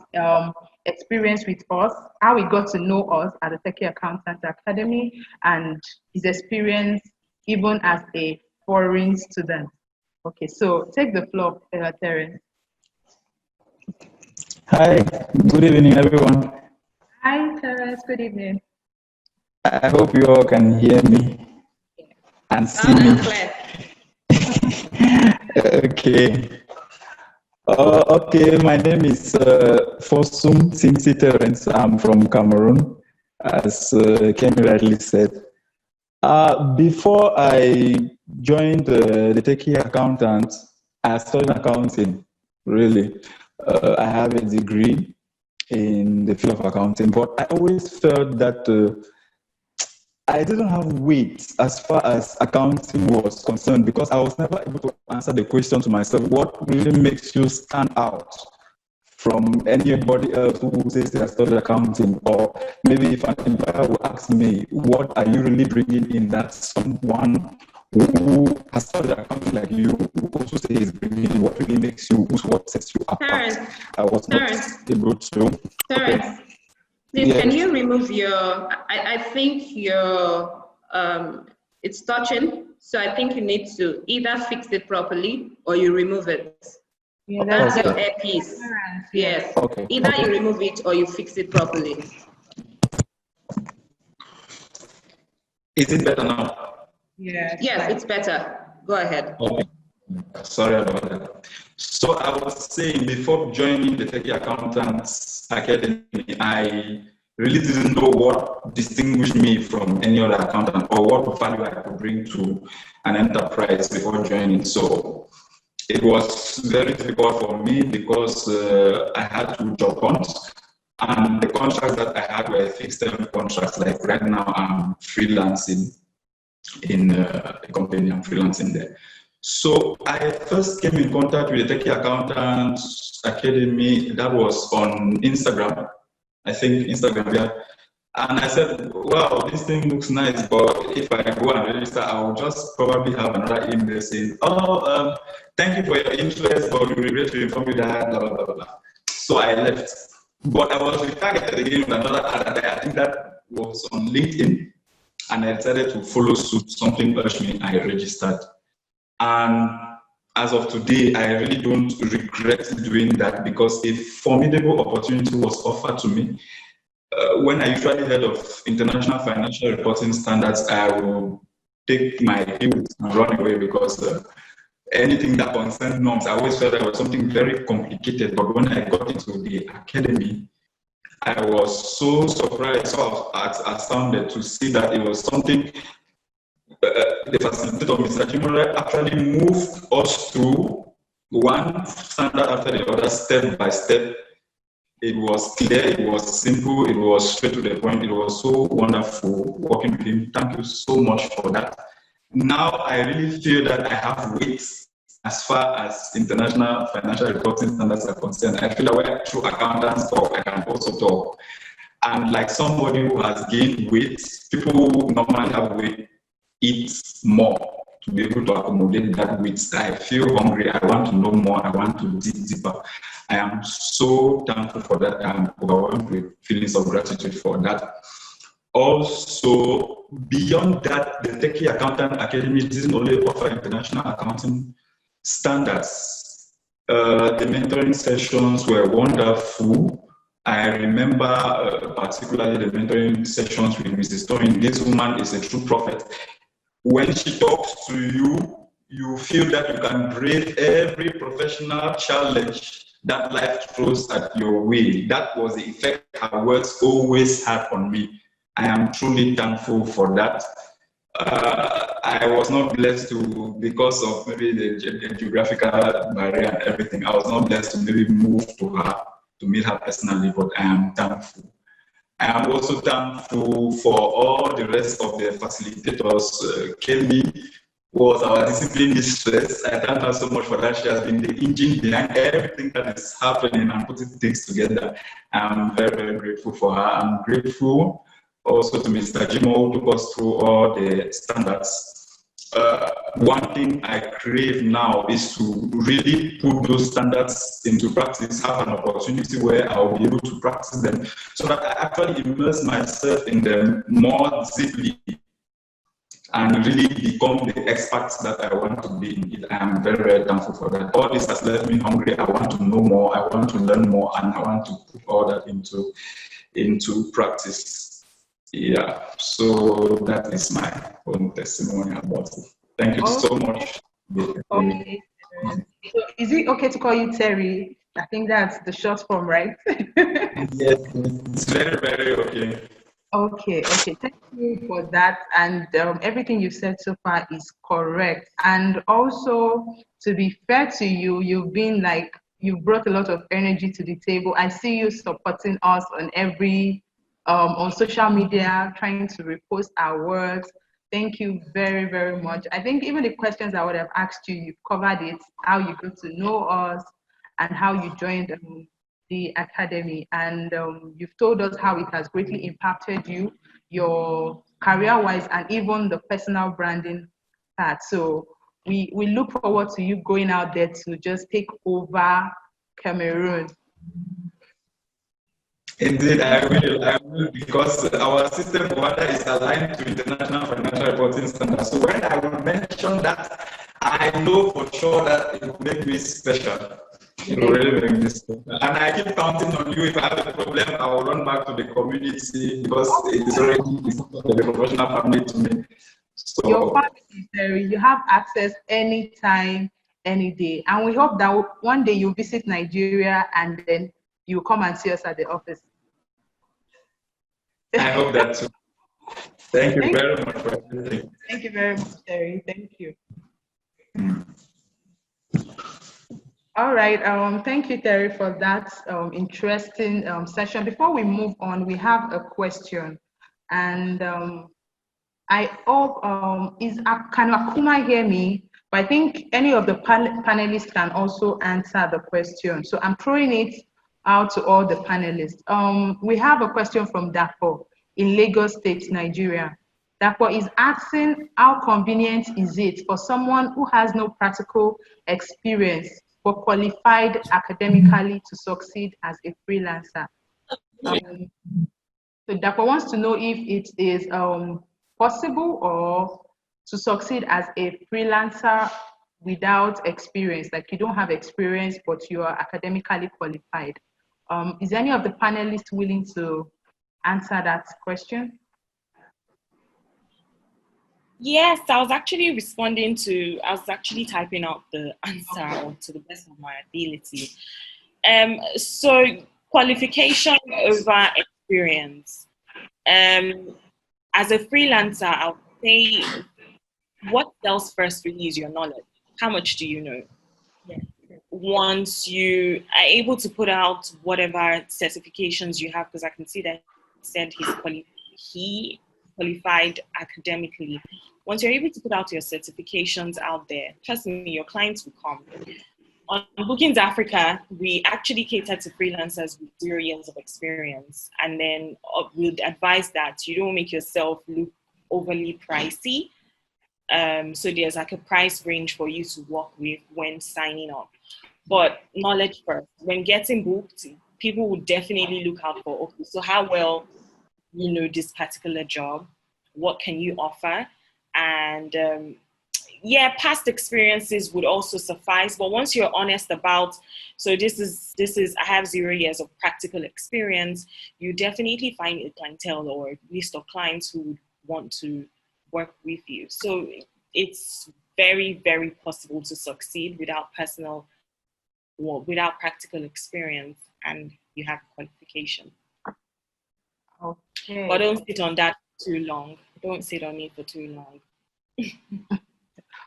Speaker 1: experience with us, how he got to know us at the Techie Accountant Academy, and his experience even as a foreign student. Okay, so take the floor, Terence.
Speaker 6: Hi, good evening, everyone.
Speaker 1: Hi, Terence, good evening.
Speaker 6: I hope you all can hear me and see me. Okay. Okay, my name is Fosun Sinsi Terence. I'm from Cameroon, as Kenny rightly said. Before I joined the Techie Accountant, I studied accounting, really. I have a degree in the field of accounting, but I always felt that I didn't have weight as far as accounting was concerned, because I was never able to answer the question to myself, what really makes you stand out from anybody else who says they have studied accounting? Or maybe if an employer will ask me, what are you really bringing in that someone who has studied accounting like you, who also says he's bringing in, what really makes you, what sets you apart?
Speaker 2: Terence,
Speaker 6: I was not able to.
Speaker 2: Terence,
Speaker 6: Okay.
Speaker 2: please,
Speaker 6: Yes.
Speaker 2: can you remove your, I think your, it's touching, so I think you need to either fix it properly or you remove it.
Speaker 1: Yeah,
Speaker 2: That's
Speaker 6: Okay.
Speaker 2: your earpiece. Yes.
Speaker 6: Okay.
Speaker 2: Either you remove it or you fix it properly.
Speaker 6: Is it better now?
Speaker 2: Yes, it's better. Go ahead.
Speaker 6: Okay. Sorry about that. So I was saying, before joining the Techie Accountants Academy, I really didn't know what distinguished me from any other accountant or what value I could bring to an enterprise before joining. So it was very difficult for me because I had to job hunt, and the contracts that I had were fixed-term contracts. Like right now, I'm freelancing in a company, I'm freelancing there. So I first came in contact with the Techie Accountants Academy. That was on Instagram, I think Instagram, yeah. And I said, wow, this thing looks nice, but if I go and register, I'll just probably have another email saying, oh, thank you for your interest, but we regret to inform you that, blah, blah, blah, blah. So I left. But I was retargeted again with another ad. I think that was on LinkedIn. And I decided to follow suit. Something urged me, I registered. And as of today, I really don't regret doing that, because a formidable opportunity was offered to me. When I usually heard of international financial reporting standards, I will take my heels and run away, because anything that concerns norms, I always felt that was something very complicated. But when I got into the academy, I was so surprised, so astounded to see that it was something. The facilitator, Mr. Jimura, actually moved us through one standard after the other, step by step. It was clear, it was simple, it was straight to the point. It was so wonderful working with him. Thank you so much for that. Now I really feel that I have weight as far as international financial reporting standards are concerned. I feel that when true accountants talk, I can also talk. And like somebody who has gained weight, people who normally have weight eat more to be able to accommodate that weight. I feel hungry. I want to know more. I want to dig deeper. I am so thankful for that. I'm overwhelmed with feelings of gratitude for that. Also, beyond that, the Techie Accountant Academy doesn't only offer international accounting standards. The mentoring sessions were wonderful. I remember particularly the mentoring sessions with Mrs. Toyin. This woman is a true prophet. When she talks to you, you feel that you can brave every professional challenge that life throws at your way. That was the effect her words always had on me. I am truly thankful for that. I was not blessed to, because of maybe the geographical barrier and everything, I was not blessed to maybe move to her, to meet her personally, but I am thankful. I am also thankful for all the rest of the facilitators. Kelly was our discipline mistress. I thank her so much for that. She has been the engine behind everything that is happening and putting things together. I'm very, very grateful for her. I'm grateful also to Mr. Jimo, who took us through all the standards. One thing I crave now is to really put those standards into practice, have an opportunity where I'll be able to practice them so that I actually immerse myself in them more deeply and really become the expert that I want to be in it. I am very, very thankful for that. All this has left me hungry. I want to know more, I want to learn more, and I want to put all that into practice. Yeah, so that is my own testimony about it. Thank you so much.
Speaker 1: Okay. So is it okay to call you Terry? I think that's the short form, right?
Speaker 6: Yes, it's very, very okay.
Speaker 1: Okay. Thank you for that. And everything you've said so far is correct. And also, to be fair to you, you've brought a lot of energy to the table. I see you supporting us on social media, trying to repost our words. Thank you very, very much. I think even the questions I would have asked you, you've covered it, how you got to know us and how you joined the academy. And you've told us how it has greatly impacted you, your career-wise, and even the personal branding part. So we look forward to you going out there to just take over Cameroon.
Speaker 6: Indeed, I will, because our system provider is aligned to international financial reporting standards. So when I will mention that, I know for sure that it will make me special. It will really make me special. And I keep counting on you. If I have a problem, I will run back to the community because it is already the professional family to me. So,
Speaker 1: your family, Terry, you have access anytime, any day. And we hope that one day you visit Nigeria and then you come and see us at the office.
Speaker 6: I hope that too. Thank you very much for everything.
Speaker 1: Thank you very much, Terry. Thank you. All right. Thank you, Terry, for that interesting session. Before we move on, we have a question. And I hope, can Akuma hear me? But I think any of the panelists can also answer the question. So I'm throwing it out to all the panelists. We have a question from Dapo in Lagos State, Nigeria. Dapo is asking, how convenient is it for someone who has no practical experience but qualified academically to succeed as a freelancer? So Dapo wants to know if it is possible or to succeed as a freelancer without experience, like you don't have experience, but you are academically qualified. Is any of the panelists willing to answer that question?
Speaker 5: Yes, I was actually typing out the answer to the best of my ability. So qualification over experience. As a freelancer, I'll say what sells first really is your knowledge. How much do you know? Yeah. Once you are able to put out whatever certifications you have, because I can see that he said he qualified academically. Once you're able to put out your certifications out there, trust me, your clients will come. On Bookings Africa, we actually cater to freelancers with 0 years of experience. And then we'd advise that you don't make yourself look overly pricey. So there's like a price range for you to work with when signing up. But knowledge first. When getting booked, people will definitely look out for, okay, so how well you know this particular job? What can you offer? And yeah, past experiences would also suffice, but once you're honest about, so this is I have 0 years of practical experience, you definitely find a clientele or a list of clients who would want to work with you. So it's very, very possible to succeed without practical experience, and you have qualification.
Speaker 1: Okay.
Speaker 5: But don't sit on that too long. Don't sit on it for too long.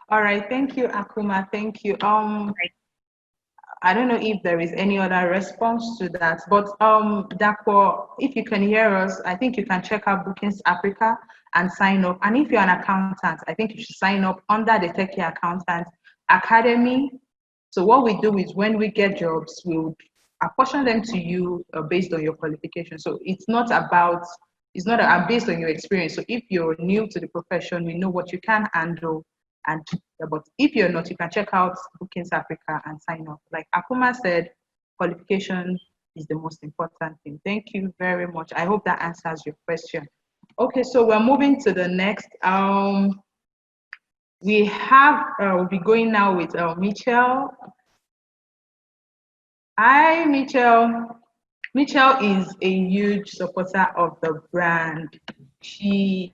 Speaker 1: All right. Thank you, Akuma. Thank you. I don't know if there is any other response to that, but Dapo, if you can hear us, I think you can check out Bookings Africa and sign up. And if you're an accountant, I think you should sign up under the Techie Accountant Academy. So what we do is when we get jobs, we'll apportion them to you based on your qualification. So it's not based on your experience. So if you're new to the profession, we know what you can handle. But if you're not, you can check out Bookings Africa and sign up. Like Akuma said, qualification is the most important thing. Thank you very much. I hope that answers your question. Okay, so we're moving to the next. We'll be going now with Michelle. Hi, Michelle. Michelle is a huge supporter of the brand. She's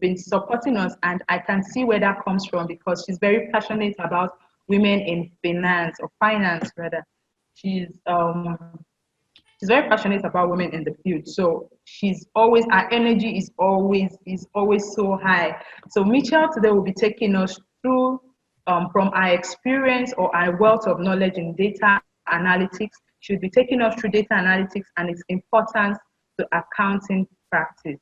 Speaker 1: been supporting us, and I can see where that comes from because she's very passionate about women in finance rather. She's very passionate about women in the field. So her energy is always so high. So Michelle today will be taking us through from our experience or our wealth of knowledge in data analytics. She'll be taking us through data analytics and its importance to accounting practice.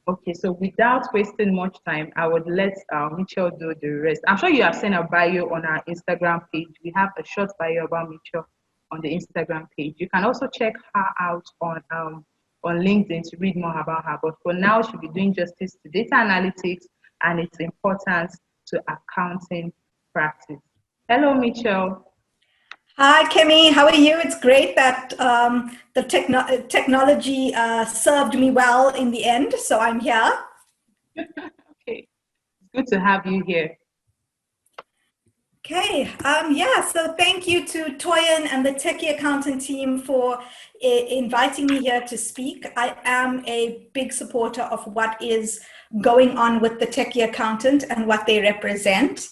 Speaker 1: Okay, so without wasting much time, I would let Michelle do the rest. I'm sure you have seen a bio on our Instagram page. We have a short bio about Michelle on the Instagram page. You can also check her out on LinkedIn to read more about her. But for now, she'll be doing justice to data analytics and its importance to accounting practice. Hello, Michelle.
Speaker 7: Hi, Kemi. How are you? It's great that the technology served me well in the end, so I'm here.
Speaker 1: Okay, it's good to have you here.
Speaker 7: Okay, so thank you to Toyin and the Techie Accountant team for inviting me here to speak. I am a big supporter of what is going on with the Techie Accountant and what they represent.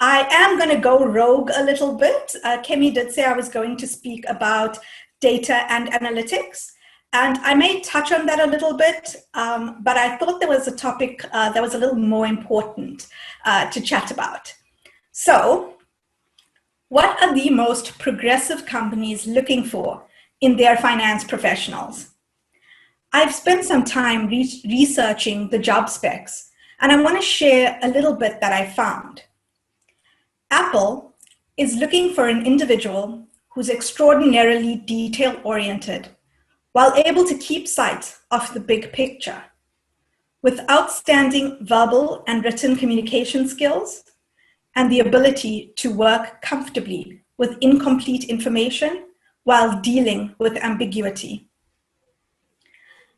Speaker 7: I am going to go rogue a little bit. Kemi did say I was going to speak about data and analytics, and I may touch on that a little bit, but I thought there was a topic that was a little more important to chat about. So, what are the most progressive companies looking for in their finance professionals? I've spent some time researching the job specs, and I want to share a little bit that I found. Apple is looking for an individual who's extraordinarily detail-oriented while able to keep sight of the big picture, with outstanding verbal and written communication skills and the ability to work comfortably with incomplete information while dealing with ambiguity.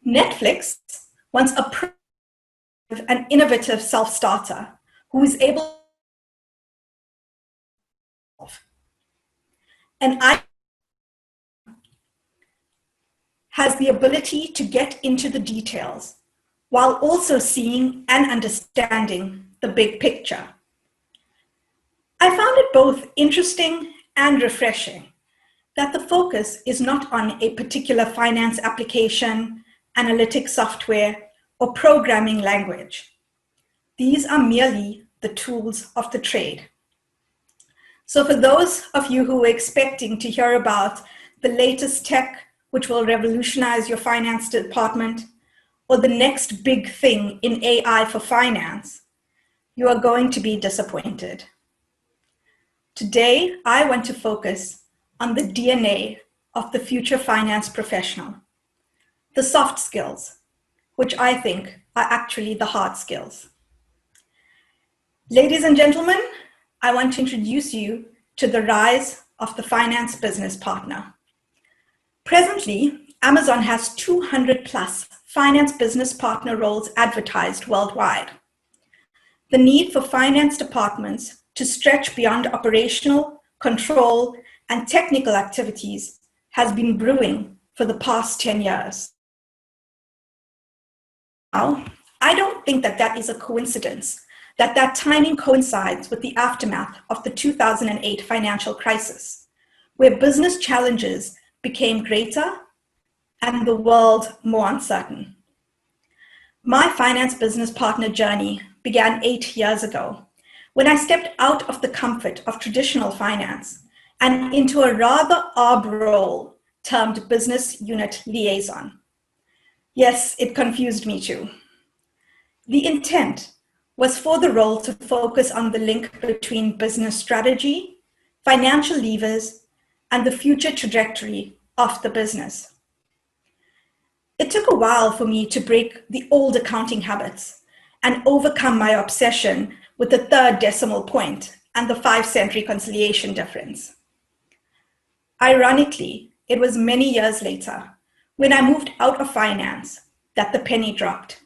Speaker 7: Netflix wants an innovative self-starter who is able and has the ability to get into the details while also seeing and understanding the big picture. I found it both interesting and refreshing that the focus is not on a particular finance application, analytics software, or programming language. These are merely the tools of the trade. So for those of you who are expecting to hear about the latest tech which will revolutionize your finance department, or the next big thing in AI for finance, you are going to be disappointed. Today, I want to focus on the DNA of the future finance professional, the soft skills, which I think are actually the hard skills. Ladies and gentlemen, I want to introduce you to the rise of the finance business partner. Presently, Amazon has 200 plus finance business partner roles advertised worldwide. the need for finance departments to stretch beyond operational, control, and technical activities has been brewing for the past 10 years. Now, I don't think that that is a coincidence, that that timing coincides with the aftermath of the 2008 financial crisis, where business challenges became greater and the world more uncertain. My finance business partner journey began 8 years ago, when I stepped out of the comfort of traditional finance and into a rather odd role termed business unit liaison. Yes, it confused me too. The intent was for the role to focus on the link between business strategy, financial levers, and the future trajectory of the business. It took a while for me to break the old accounting habits and overcome my obsession with the third decimal point and the 5-cent reconciliation difference. Ironically, it was many years later, when I moved out of finance, that the penny dropped.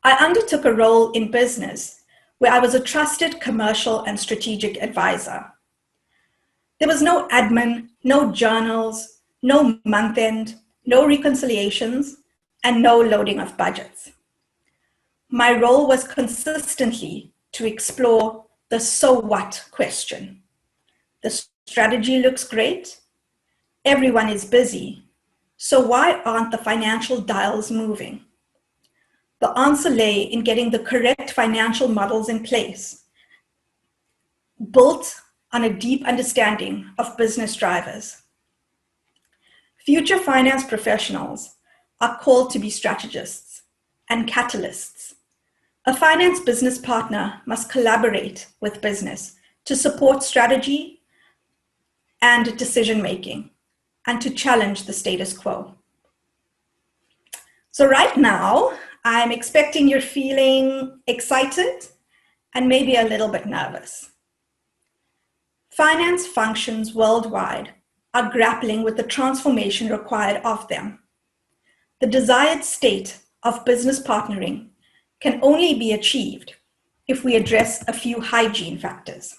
Speaker 7: I undertook a role in business where I was a trusted commercial and strategic advisor. There was no admin, no journals, no month end, no reconciliations, and no loading of budgets. My role was consistently to explore the so what question. The strategy looks great. Everyone is busy. So why aren't the financial dials moving? The answer lay in getting the correct financial models in place, built on a deep understanding of business drivers. Future finance professionals are called to be strategists and catalysts. A finance business partner must collaborate with business to support strategy and decision-making and to challenge the status quo. So right now, I'm expecting you're feeling excited and maybe a little bit nervous. Finance functions worldwide are grappling with the transformation required of them. The desired state of business partnering can only be achieved if we address a few hygiene factors.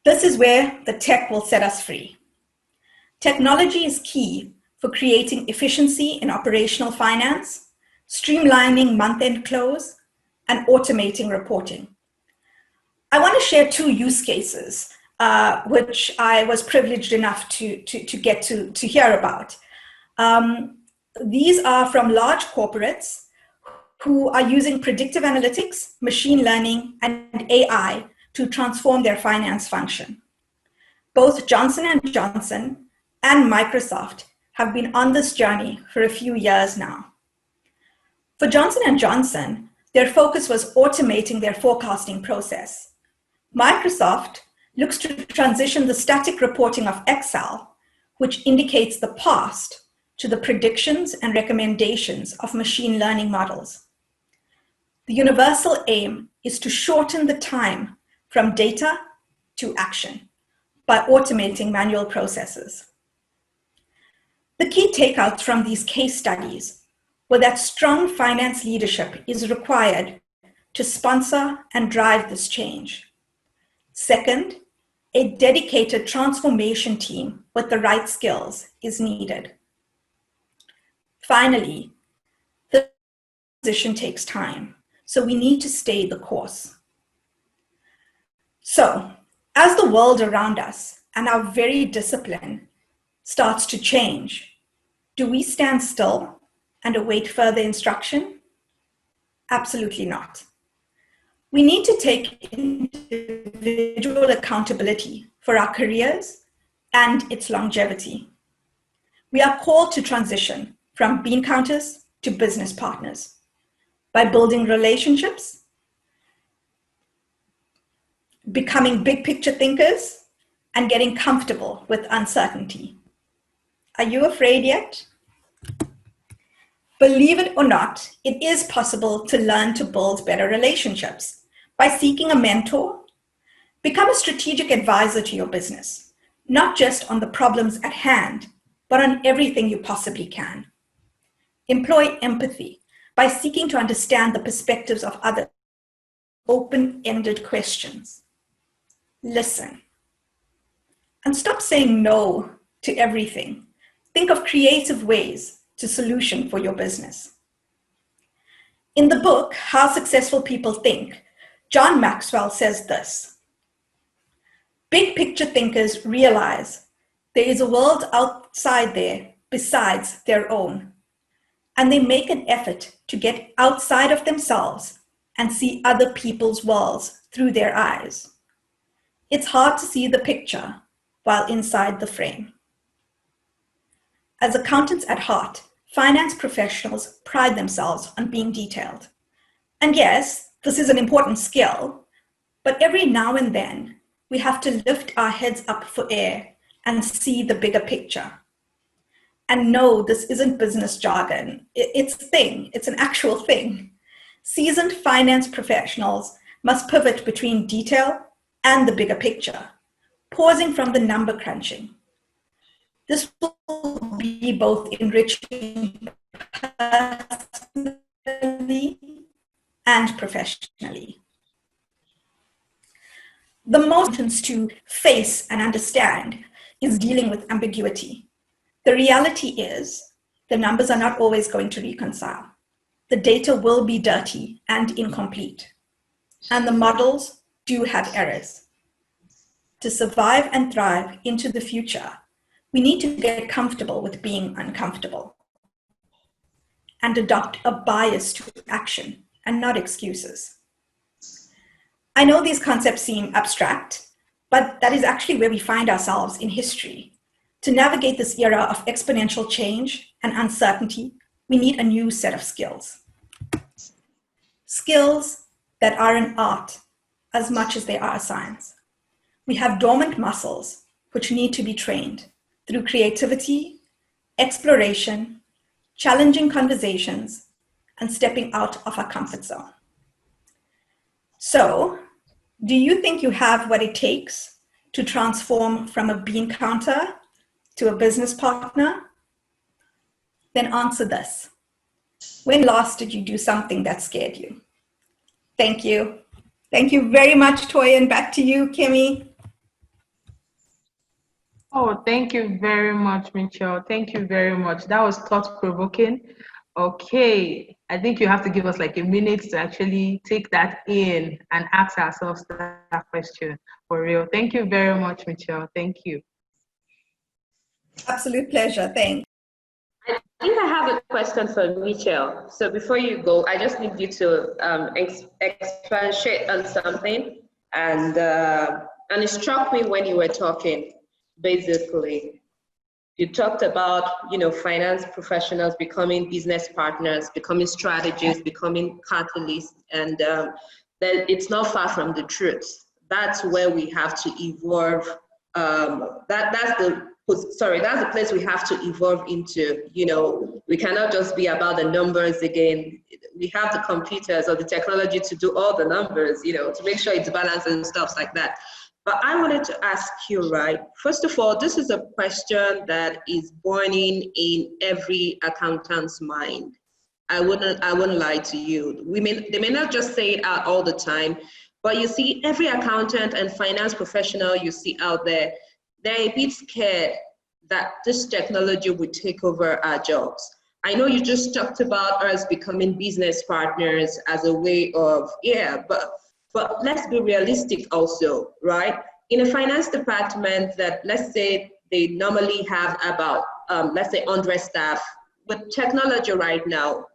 Speaker 7: This is where the tech will set us free. Technology is key for creating efficiency in operational finance, streamlining month-end close, and automating reporting. I want to share 2 use cases, which I was privileged enough to get to hear about. These are from large corporates who are using predictive analytics, machine learning, and AI to transform their finance function. Both Johnson & Johnson and Microsoft have been on this journey for a few years now. For Johnson & Johnson, their focus was automating their forecasting process. Microsoft looks to transition the static reporting of Excel, which indicates the past, to the predictions and recommendations of machine learning models. The universal aim is to shorten the time from data to action by automating manual processes. The key takeouts from these case studies were that strong finance leadership is required to sponsor and drive this change. Second, a dedicated transformation team with the right skills is needed. Finally, the transition takes time, so we need to stay the course. So, as the world around us and our very discipline starts to change, do we stand still and await further instruction? Absolutely not. We need to take individual accountability for our careers and its longevity. We are called to transition from bean counters to business partners by building relationships, becoming big picture thinkers, and getting comfortable with uncertainty. Are you afraid yet? Believe it or not, it is possible to learn to build better relationships by seeking a mentor. Become a strategic advisor to your business, not just on the problems at hand, but on everything you possibly can. Employ empathy by seeking to understand the perspectives of others open-ended questions. Listen. And stop saying no to everything. Think of creative ways to solution for your business. In the book, How Successful People Think, John Maxwell says this: big picture thinkers realize there is a world outside there besides their own, and they make an effort to get outside of themselves and see other people's worlds through their eyes. It's hard to see the picture while inside the frame. As accountants at heart, finance professionals pride themselves on being detailed. And yes, this is an important skill, but every now and then we have to lift our heads up for air and see the bigger picture. And no, this isn't business jargon. It's a thing. It's an actual thing. Seasoned finance professionals must pivot between detail and the bigger picture, pausing from the number crunching. This will be both enriching personally and professionally. The most important to face and understand is dealing with ambiguity. The reality is the numbers are not always going to reconcile. The data will be dirty and incomplete, and the models do have errors. To survive and thrive into the future, we need to get comfortable with being uncomfortable and adopt a bias to action and not excuses. I know these concepts seem abstract, but that is actually where we find ourselves in history. To navigate this era of exponential change and uncertainty, we need a new set of skills. Skills that are an art as much as they are a science. We have dormant muscles which need to be trained through creativity, exploration, challenging conversations, and stepping out of our comfort zone. So, do you think you have what it takes to transform from a bean counter to a business partner? Then answer this. When last did you do something that scared you? Thank you. Thank you very much, Toya, and back to you, Kimmy.
Speaker 1: Oh, thank you very much, Michelle. Thank you very much. That was thought-provoking. Okay, I think you have to give us like a minute to actually take that in and ask ourselves that question for real. Thank you very much, Michelle. Thank you.
Speaker 7: Absolute pleasure. Thanks.
Speaker 2: I think I have a question for Michelle. So before you go, I just need you to expatiate on something, and it struck me when you were talking. Basically, you talked about finance professionals becoming business partners, becoming strategists, becoming catalysts, and that it's not far from the truth. That's where we have to evolve. That's the place we have to evolve into. We cannot just be about the numbers again. We have the computers or the technology to do all the numbers, to make sure it's balanced and stuff like that. But I wanted to ask you, right? First of all, this is a question that is burning in every accountant's mind. I wouldn't lie to you. They may not just say it out all the time, but you see every accountant and finance professional you see out there, they're a bit scared that this technology would take over our jobs. I know you just talked about us becoming business partners as a way of, but let's be realistic also, right? In a finance department that, let's say, they normally have about, let's say, 100 staff, with technology right now,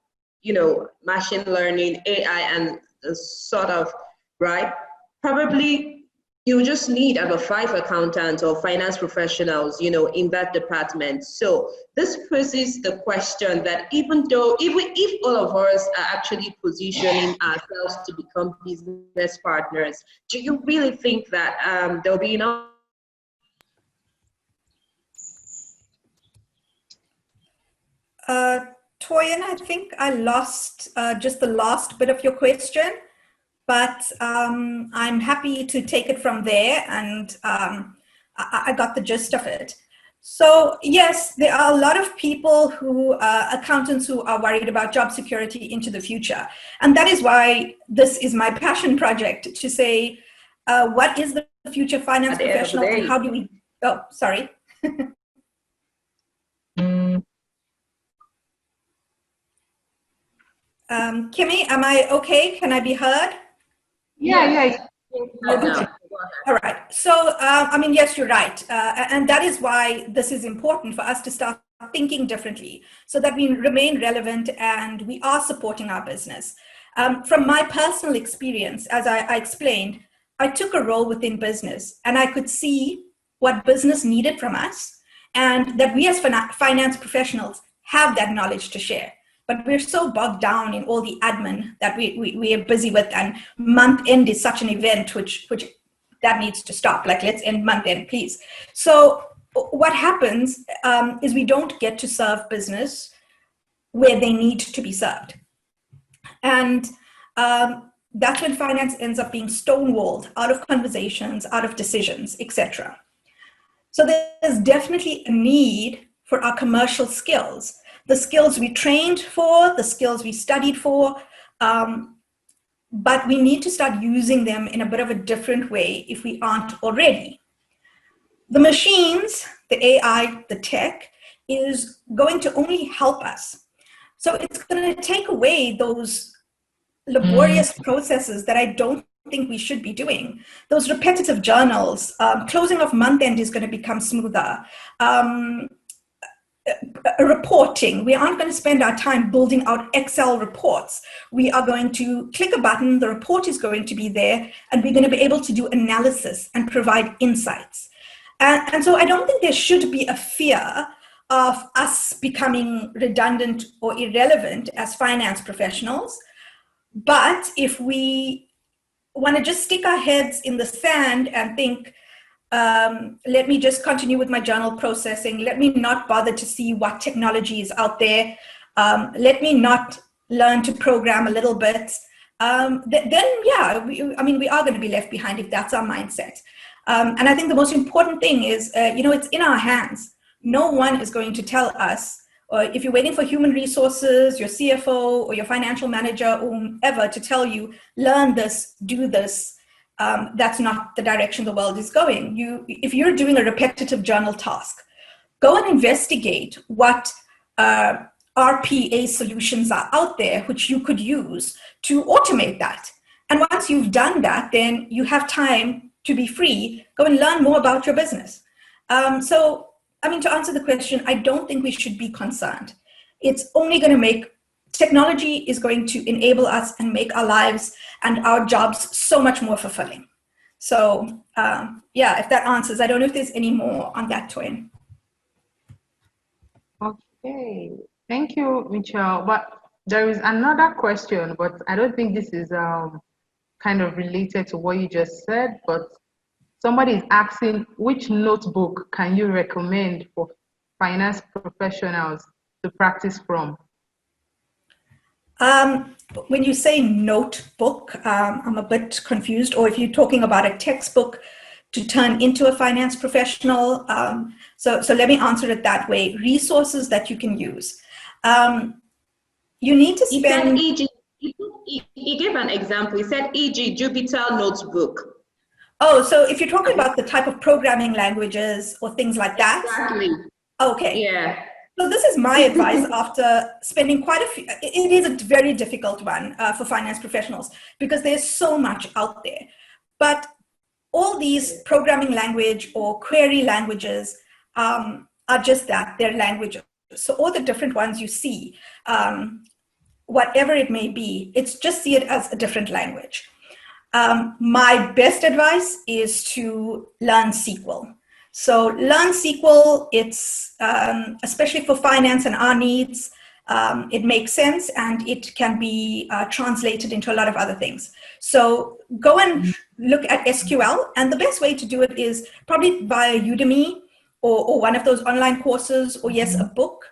Speaker 2: machine learning, AI, and sort of, right? Probably you just need about 5 accountants or finance professionals, in that department. So this poses the question that even if all of us are actually positioning ourselves to become business partners, do you really think that there'll be enough?
Speaker 7: Toyin, I think I lost just the last bit of your question. But I'm happy to take it from there, and I got the gist of it. So yes, there are a lot of people accountants who are worried about job security into the future. And that is why this is my passion project, to say, what is the future finance professional and how do we, oh, sorry. Kimmy, am I okay? Can I be heard?
Speaker 1: Yeah.
Speaker 7: All right. So, I mean, yes, you're right. And that is why this is important for us to start thinking differently so that we remain relevant and we are supporting our business. From my personal experience, as I explained, I took a role within business and I could see what business needed from us and that we as finance professionals have that knowledge to share. But we're so bogged down in all the admin that we are busy with, and month end is such an event which that needs to stop. Like, let's end month end, please. So what happens is we don't get to serve business where they need to be served. And that's when finance ends up being stonewalled out of conversations, out of decisions, etc. So there's definitely a need for our commercial skills, the skills we trained for, the skills we studied for, but we need to start using them in a bit of a different way if we aren't already. The machines, the AI, the tech is going to only help us. So it's going to take away those laborious processes that I don't think we should be doing. Those repetitive journals, closing of month end is going to become smoother. Reporting, we aren't going to spend our time building out Excel reports. We are going to click a button, the report is going to be there, and we're going to be able to do analysis and provide insights. And so I don't think there should be a fear of us becoming redundant or irrelevant as finance professionals. But if we want to just stick our heads in the sand and think, let me just continue with my journal processing, let me not bother to see what technology is out there, let me not learn to program a little bit, then yeah, we are going to be left behind if that's our mindset. And I think the most important thing is, it's in our hands. No one is going to tell us, or if you're waiting for human resources, your CFO or your financial manager or whomever to tell you, learn this, do this, that's not the direction the world is going. If you're doing a repetitive journal task, go and investigate what RPA solutions are out there which you could use to automate that. And once you've done that, then you have time to be free, go and learn more about your business. To answer the question, I don't think we should be concerned. It's only going to technology is going to enable us and make our lives and our jobs so much more fulfilling. So if that answers, I don't know if there's any more on that, Toyin.
Speaker 1: Okay, thank you, Michelle. But there is another question, but I don't think this is kind of related to what you just said, but somebody is asking, which notebook can you recommend for finance professionals to practice from?
Speaker 7: When you say notebook, I'm a bit confused, or if you're talking about a textbook to turn into a finance professional. So let me answer it that way. Resources that you can use. You need to spend...
Speaker 2: He gave an example. He said, e.g. Jupyter Notebook.
Speaker 7: Oh, so if you're talking about the type of programming languages or things like that.
Speaker 2: Exactly.
Speaker 7: Okay.
Speaker 2: Yeah.
Speaker 7: So this is my advice after spending quite a few, it is a very difficult one for finance professionals because there's so much out there. But all these programming language or query languages are just that, they're languages. So all the different ones you see, whatever it may be, it's just see it as a different language. My best advice is to learn SQL. So learn SQL, it's especially for finance and our needs, it makes sense and it can be translated into a lot of other things. So go and look at SQL, and the best way to do it is probably via Udemy or one of those online courses, or yes, a book.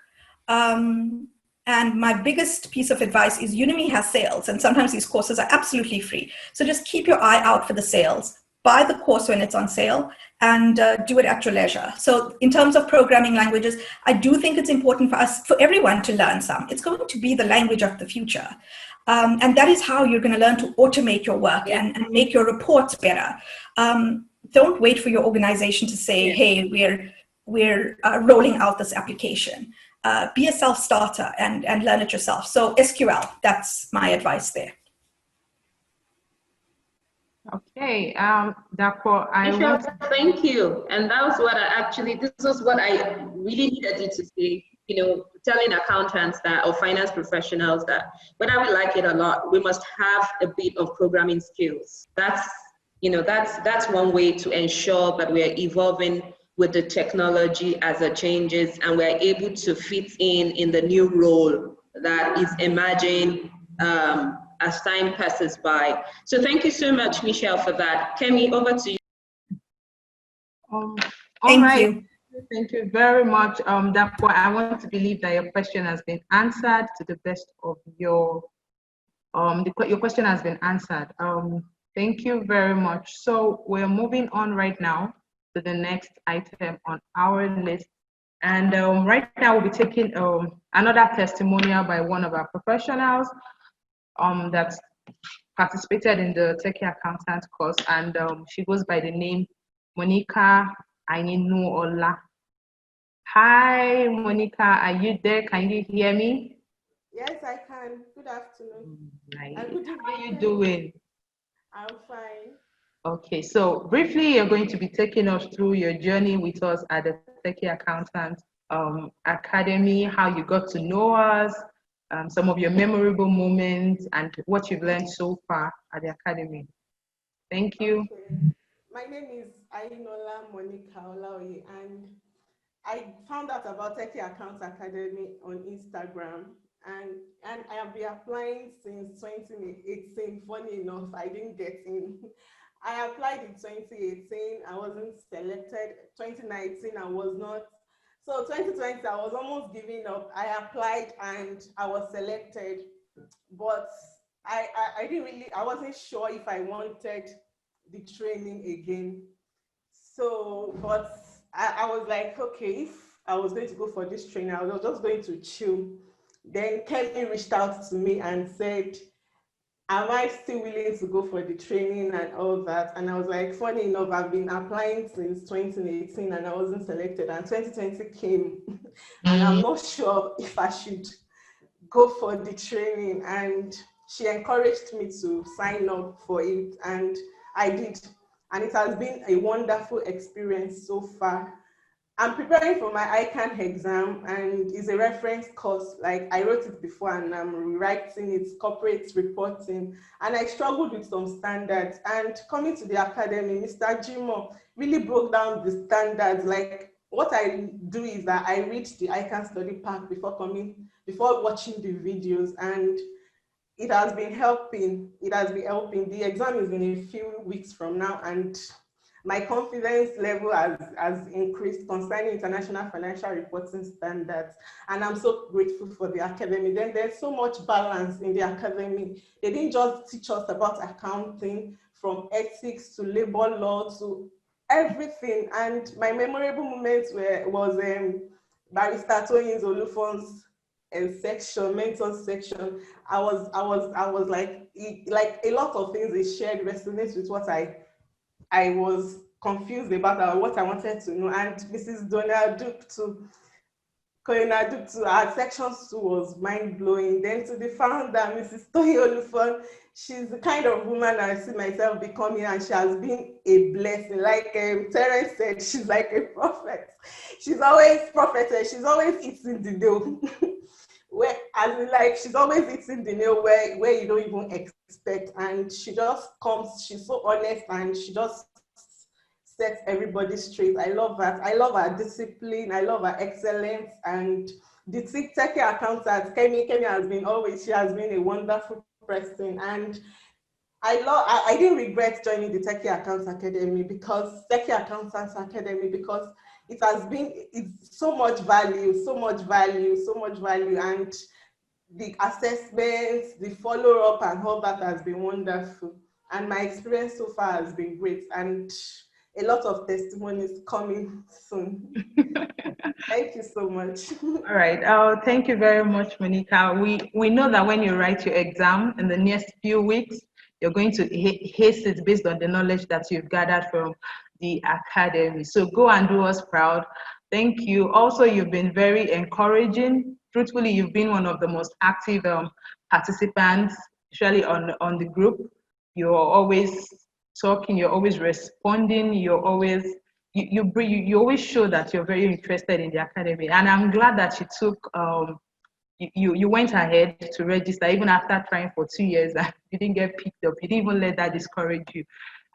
Speaker 7: And my biggest piece of advice is Udemy has sales, and sometimes these courses are absolutely free. So just keep your eye out for the sales. buy the course when it's on sale, and do it at your leisure. So in terms of programming languages, I do think it's important for everyone to learn some. It's going to be the language of the future. And that is how you're going to learn to automate your work and make your reports better. Don't wait for your organization to say, hey, we're rolling out this application. Be a self-starter and learn it yourself. So SQL, that's my advice there.
Speaker 1: Okay, Dapo,
Speaker 2: Michelle, thank you. And that was what this was what I really needed you to say, telling accountants that, or finance professionals that whether we like it or not, we must have a bit of programming skills. That's one way to ensure that we are evolving with the technology as it changes, and we're able to fit in the new role that is emerging as time passes by. So thank you so much, Michelle, for that. Kemi, over to you.
Speaker 7: Thank you.
Speaker 1: Thank you very much, Dapo. I want to believe that your question has been answered to the best of your question has been answered. Thank you very much. So we're moving on right now to the next item on our list. And right now we'll be taking another testimonial by one of our professionals that's participated in the Techie Accountant course, and she goes by the name Monica Aininu-Ola. Hi, Monica, are you there? Can you hear me?
Speaker 8: Yes, I can. Good afternoon.
Speaker 1: Nice.
Speaker 8: And good evening.
Speaker 1: How are you doing?
Speaker 8: I'm fine.
Speaker 1: Okay, so briefly, you're going to be taking us through your journey with us at the Techie Accountant Academy, how you got to know us, some of your memorable moments, and what you've learned so far at the Academy. Thank you.
Speaker 8: Okay. My name is Ainola Monica Olaoye, and I found out about Techie Accounts Academy on Instagram, and I have been applying since 2018. Funny enough, I didn't get in. I applied in 2018, I wasn't selected. 2019, I was not. So 2020, I was almost giving up. I applied and I was selected, but I wasn't sure if I wanted the training again. So, but I was like, okay, if I was going to go for this training, I was just going to chill. Then Kemi reached out to me and said, am I still willing to go for the training and all that? And I was like, funny enough, I've been applying since 2018 and I wasn't selected, and 2020 came and I'm not sure if I should go for the training. And she encouraged me to sign up for it, and I did. And it has been a wonderful experience so far. I'm preparing for my ICANN exam, and it's a reference course. Like, I wrote it before and I'm rewriting it, corporate reporting, and I struggled with some standards. And coming to the academy, Mr. Jimo really broke down the standards. Like, what I do is that I read the ICANN study pack before watching the videos, and it has been helping. The exam is in a few weeks from now, and my confidence level has increased concerning international financial reporting standards. And I'm so grateful for the academy. Then there's so much balance in the academy. They didn't just teach us about accounting, from ethics to labor law to everything. And my memorable moments was Barrister Toyin Olufon's section, mentor section. I was like a lot of things they shared resonates with what I was confused about, what I wanted to know. And Mrs. Donald Duke too, Koina Duke too, our sections too was mind-blowing. Then to the founder, Mrs. Toyin Olufon, she's the kind of woman I see myself becoming, and she has been a blessing. Like Terence said, she's like a prophet. She's always prophetess, she's always eating the dough. She's always eating the nail where you don't even expect, and she just comes, she's so honest, and she just sets everybody straight. I love that. I love her discipline, I love her excellence, and the Techie Accountant, Kemi she has been a wonderful person, and I didn't regret joining the Techie Accountants Academy because it's so much value, and the assessments, the follow-up and all that has been wonderful. and my experience so far has been great, and a lot of testimonies coming soon. Thank you so much.
Speaker 1: All right. Thank you very much, Monica. We know that when you write your exam in the next few weeks, you're going to haste it based on the knowledge that you've gathered from the academy. So go and do us proud. Thank you. Also, you've been very encouraging. Truthfully, you've been one of the most active participants, especially on the group. You're always talking, you're always responding, you're always you always show that you're very interested in the academy, and I'm glad that you took you went ahead to register even after trying for 2 years and you didn't get picked up. You didn't even let that discourage you,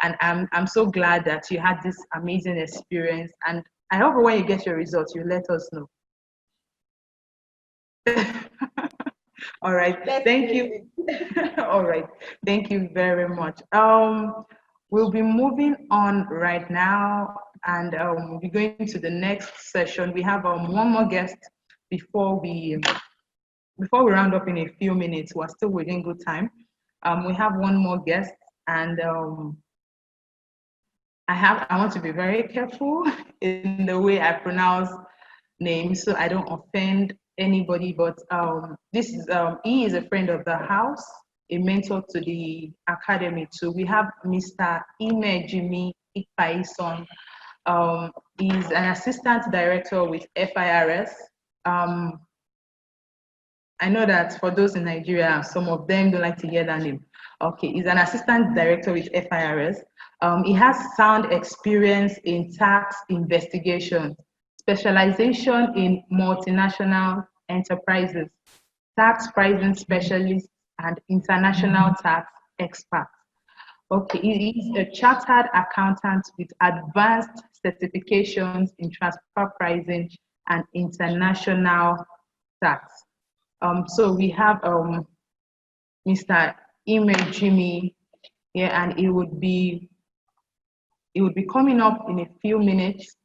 Speaker 1: and I'm so glad that you had this amazing experience. And I hope when you get your results, you let us know. All right, thank you. All right, thank you very much. We'll be moving on right now, and we'll be going to the next session. We have one more guest before we round up in a few minutes. We're still within good time. We have one more guest, and I want to be very careful in the way I pronounce names so I don't offend anybody. But this is he is a friend of the house, a mentor to the academy too. We have Mr. Imejimi Ikpaison. He's an assistant director with FIRS. I know that for those in Nigeria, some of them don't like to hear that name. Okay, he's an assistant director with FIRS. He has sound experience in tax investigation, specialization in multinational enterprises, tax pricing specialist, and international tax expert. Okay, he is a chartered accountant with advanced certifications in transfer pricing and international tax. So we have Mr. Imejimi here, and he would be coming up in a few minutes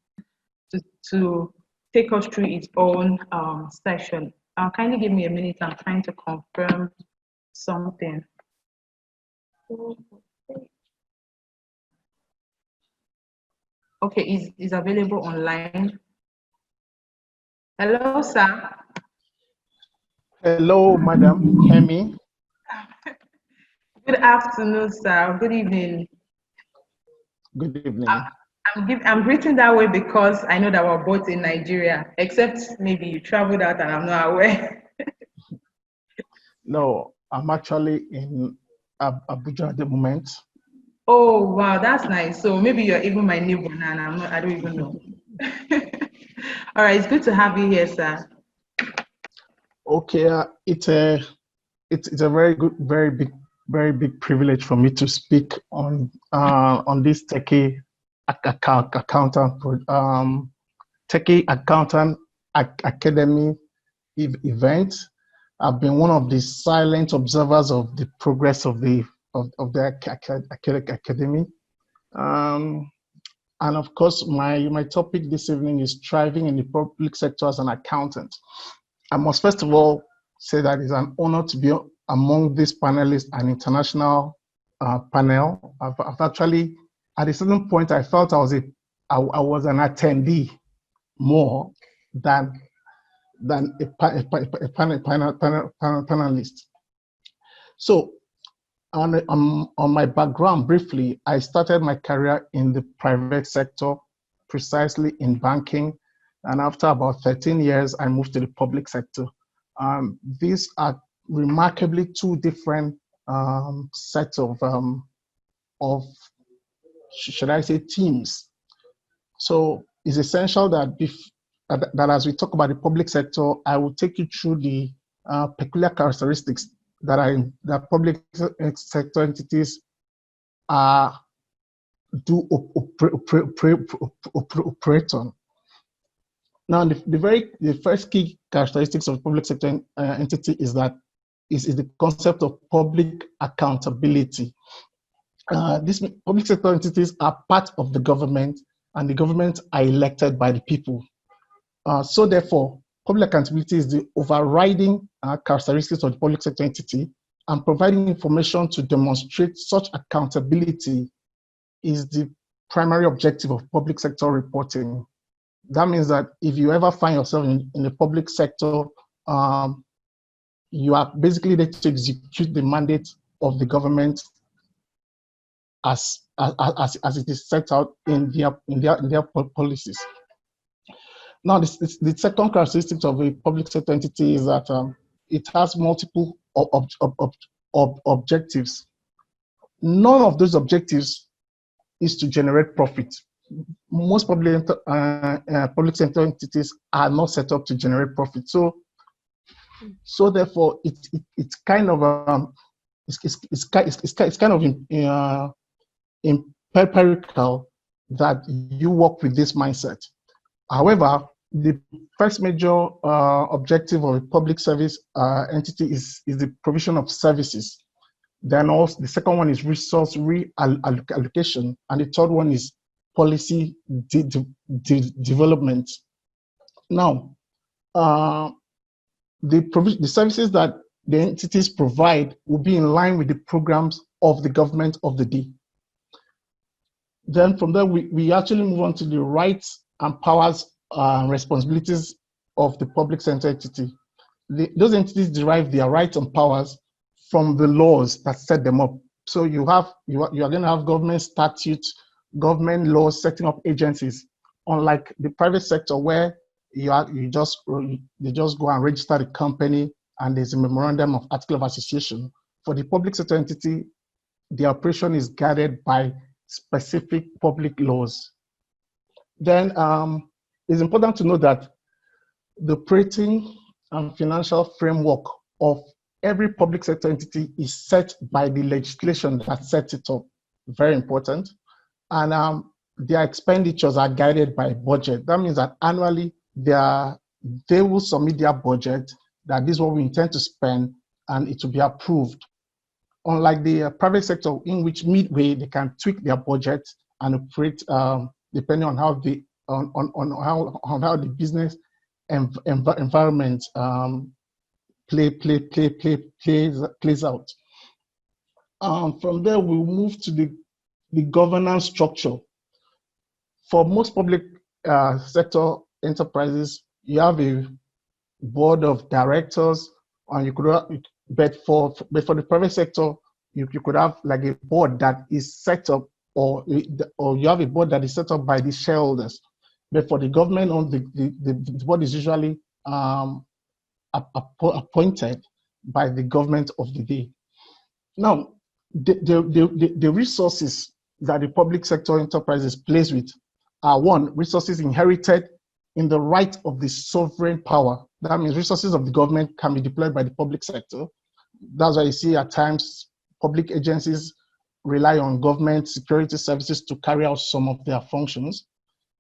Speaker 1: to take us through his own session. Kindly give me a minute. I'm trying to confirm something. Okay, is available online. Hello, sir.
Speaker 9: Hello, Madam Hemi.
Speaker 1: Good afternoon, sir. Good evening.
Speaker 9: Good evening.
Speaker 1: I'm greeting that way because I know that we're both in Nigeria, except maybe you traveled out and I'm not aware.
Speaker 9: No, I'm actually in Abuja at the moment.
Speaker 1: Oh, wow, that's nice. So maybe you're even my neighbor now, and I don't even know. All right, it's good to have you here, sir.
Speaker 9: Okay, it's a very good, very big privilege for me to speak on this Techie Accountant Academy event. I've been one of the silent observers of the progress of the academy, and of course, my topic this evening is thriving in the public sector as an accountant. I must first of all say that it's an honor to be among these panelists, an international panel. I've actually, at a certain point, I felt I was an attendee more than a panelist. So, on my background, briefly, I started my career in the private sector, precisely in banking. And after about 13 years, I moved to the public sector. These are remarkably two different sets of should I say, teams. So it's essential that that as we talk about the public sector, I will take you through the peculiar characteristics that public sector entities do operate on. Now, the first key characteristics of public sector entity is that is the concept of public accountability. These public sector entities are part of the government, and the government are elected by the people. So therefore, public accountability is the overriding characteristics of the public sector entity, and providing information to demonstrate such accountability is the primary objective of public sector reporting. That means that if you ever find yourself in the public sector, you are basically there to execute the mandate of the government as it is set out in their policies. Now, the second characteristic of a public sector entity is that it has multiple objectives. None of those objectives is to generate profit. Most public sector entities are not set up to generate profit. So therefore, it's kind of it's kind of empirical that you work with this mindset. However, the first major objective of a public service entity is the provision of services. Then also the second one is resource reallocation, and the third one is policy development. Now, the services that the entities provide will be in line with the programs of the government of the day. Then from there, we actually move on to the rights and powers and responsibilities of the public sector entity. Those entities derive their rights and powers from the laws that set them up. So you are going to have government statutes, government laws setting up agencies, unlike the private sector where you just go and register the company and there's a memorandum of article of association. For the public sector entity, the operation is guided by specific public laws. Then it's important to know that the operating and financial framework of every public sector entity is set by the legislation that sets it up. Very important. And their expenditures are guided by budget. That means that annually they will submit their budget, that this is what we intend to spend, and it will be approved. Unlike the private sector, in which midway they can tweak their budget and operate depending on how how the business environment plays out. From there, we'll move to the governance structure. For most public sector enterprises, you have a board of directors, and you could, but for the private sector, you could have like a board that is set up, or you have a board that is set up by the shareholders. But for the government, the board is usually appointed by the government of the day. Now, the resources that the public sector enterprises plays with are, one, resources inherited in the right of the sovereign power. That means resources of the government can be deployed by the public sector. That's why you see at times public agencies rely on government security services to carry out some of their functions.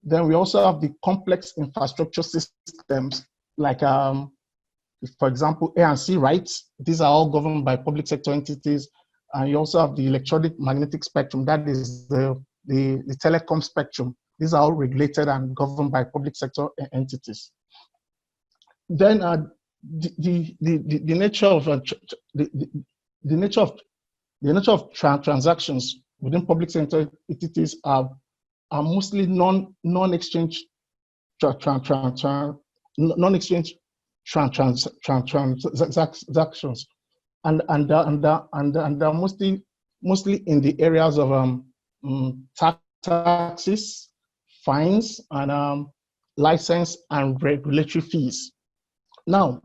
Speaker 9: Then we also have the complex infrastructure systems, like, for example, A&C rights. These are all governed by public sector entities. And you also have the electronic magnetic spectrum, that is the telecom spectrum. These are all regulated and governed by public sector entities. Then the nature of transactions within public sector entities are mostly non-exchange transactions, and they're mostly in the areas of taxes, fines, and license and regulatory fees. Now,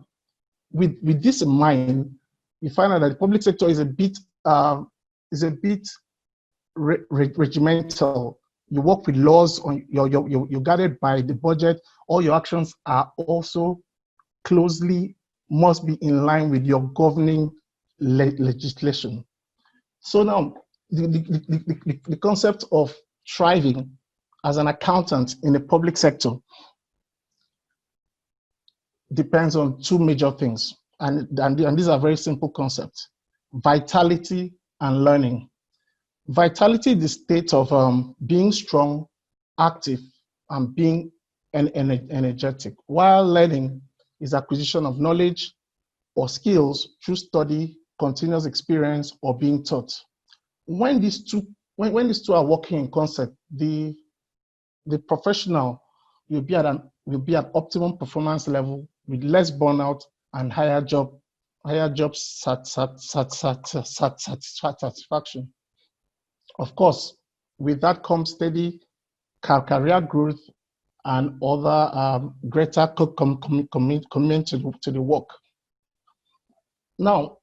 Speaker 9: with this in mind, you find out that the public sector is a bit regimental. You work with laws, you're guided by the budget. All your actions are also must be in line with your governing legislation. So now, the concept of thriving as an accountant in the public sector depends on two major things, and these are very simple concepts: vitality and learning. Vitality is the state of being strong, active, and being energetic, while learning is acquisition of knowledge or skills through study continuous experience, or being taught. When these two are working in concert, the professional will be at optimum performance level with less burnout and higher job satisfaction. Of course, with that comes steady career growth and other greater commitment to the work. Now,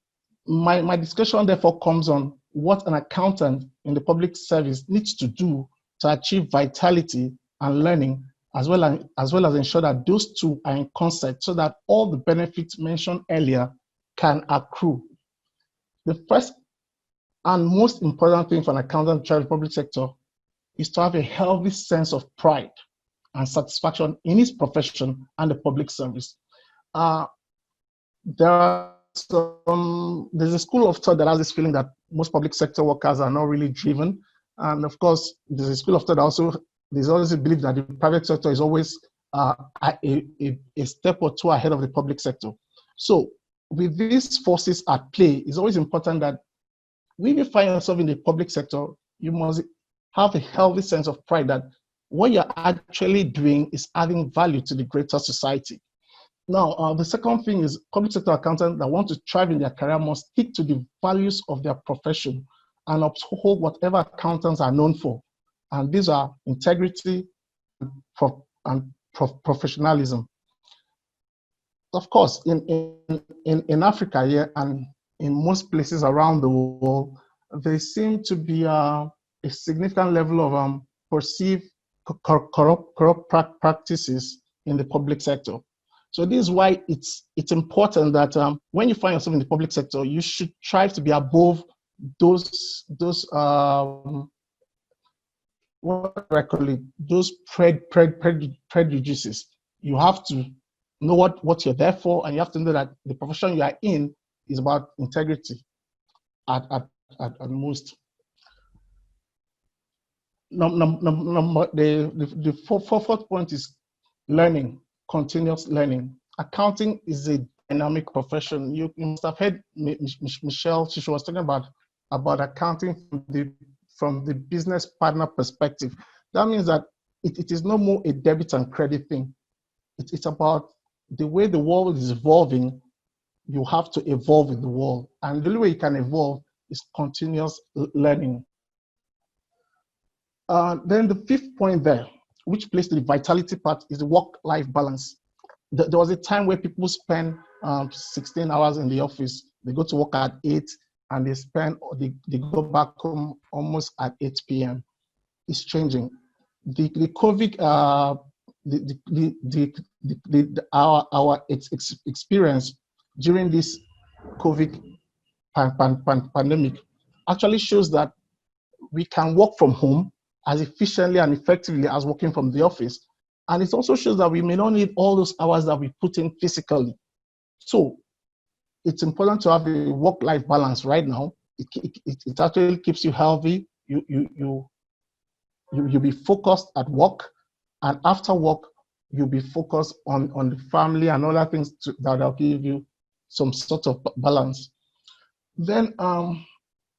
Speaker 9: my discussion therefore comes on what an accountant in the public service needs to do to achieve vitality and learning, as well as ensure that those two are in concert so that all the benefits mentioned earlier can accrue. The first and most important thing for an accountant in the public sector is to have a healthy sense of pride and satisfaction in his profession and the public service. There's a school of thought that has this feeling that most public sector workers are not really driven. And of course, there's a school of thought that there's always a belief that the private sector is always a step or two ahead of the public sector. So with these forces at play, it's always important that when you find yourself in the public sector, you must have a healthy sense of pride that what you're actually doing is adding value to the greater society. Now, the second thing is public sector accountants that want to thrive in their career must stick to the values of their profession and uphold whatever accountants are known for. And these are integrity and professionalism. Of course, in Africa here and in most places around the world, there seem to be a significant level of perceived corrupt practices in the public sector. So this is why it's important that when you find yourself in the public sector, you should strive to be above those prejudices. You have to know what you're there for, and you have to know that the profession you are in is about integrity at most. The fourth point is learning, continuous learning. Accounting is a dynamic profession. You must have heard Michelle, she was talking about accounting from the business partner perspective. That means that it is no more a debit and credit thing. It's about the way the world is evolving. You have to evolve with the world. And the only way you can evolve is continuous learning. Then the fifth point there, which plays to the vitality part, is the work-life balance. There was a time where people spend 16 hours in the office. They go to work at 8 and they go back home almost at 8 p.m. It's changing. The COVID, our experience during this COVID pandemic actually shows that we can work from home as efficiently and effectively as working from the office. And it also shows that we may not need all those hours that we put in physically. So it's important to have a work-life balance right now. It actually keeps you healthy. You'll be focused at work, and after work, you'll be focused on the family and other things that will give you some sort of balance. Then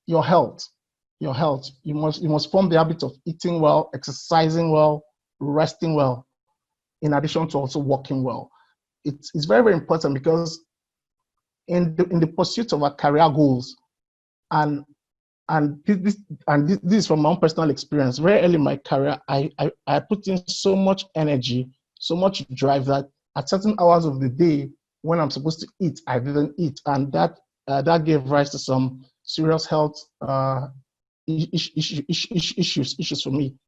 Speaker 9: your health. You must form the habit of eating well, exercising well, resting well, in addition to also working well. It's very, very important because in the pursuit of our career goals, and this is from my own personal experience. Very early in my career, I put in so much energy, so much drive that at certain hours of the day when I'm supposed to eat, I didn't eat, and that gave rise to some serious health issues for me.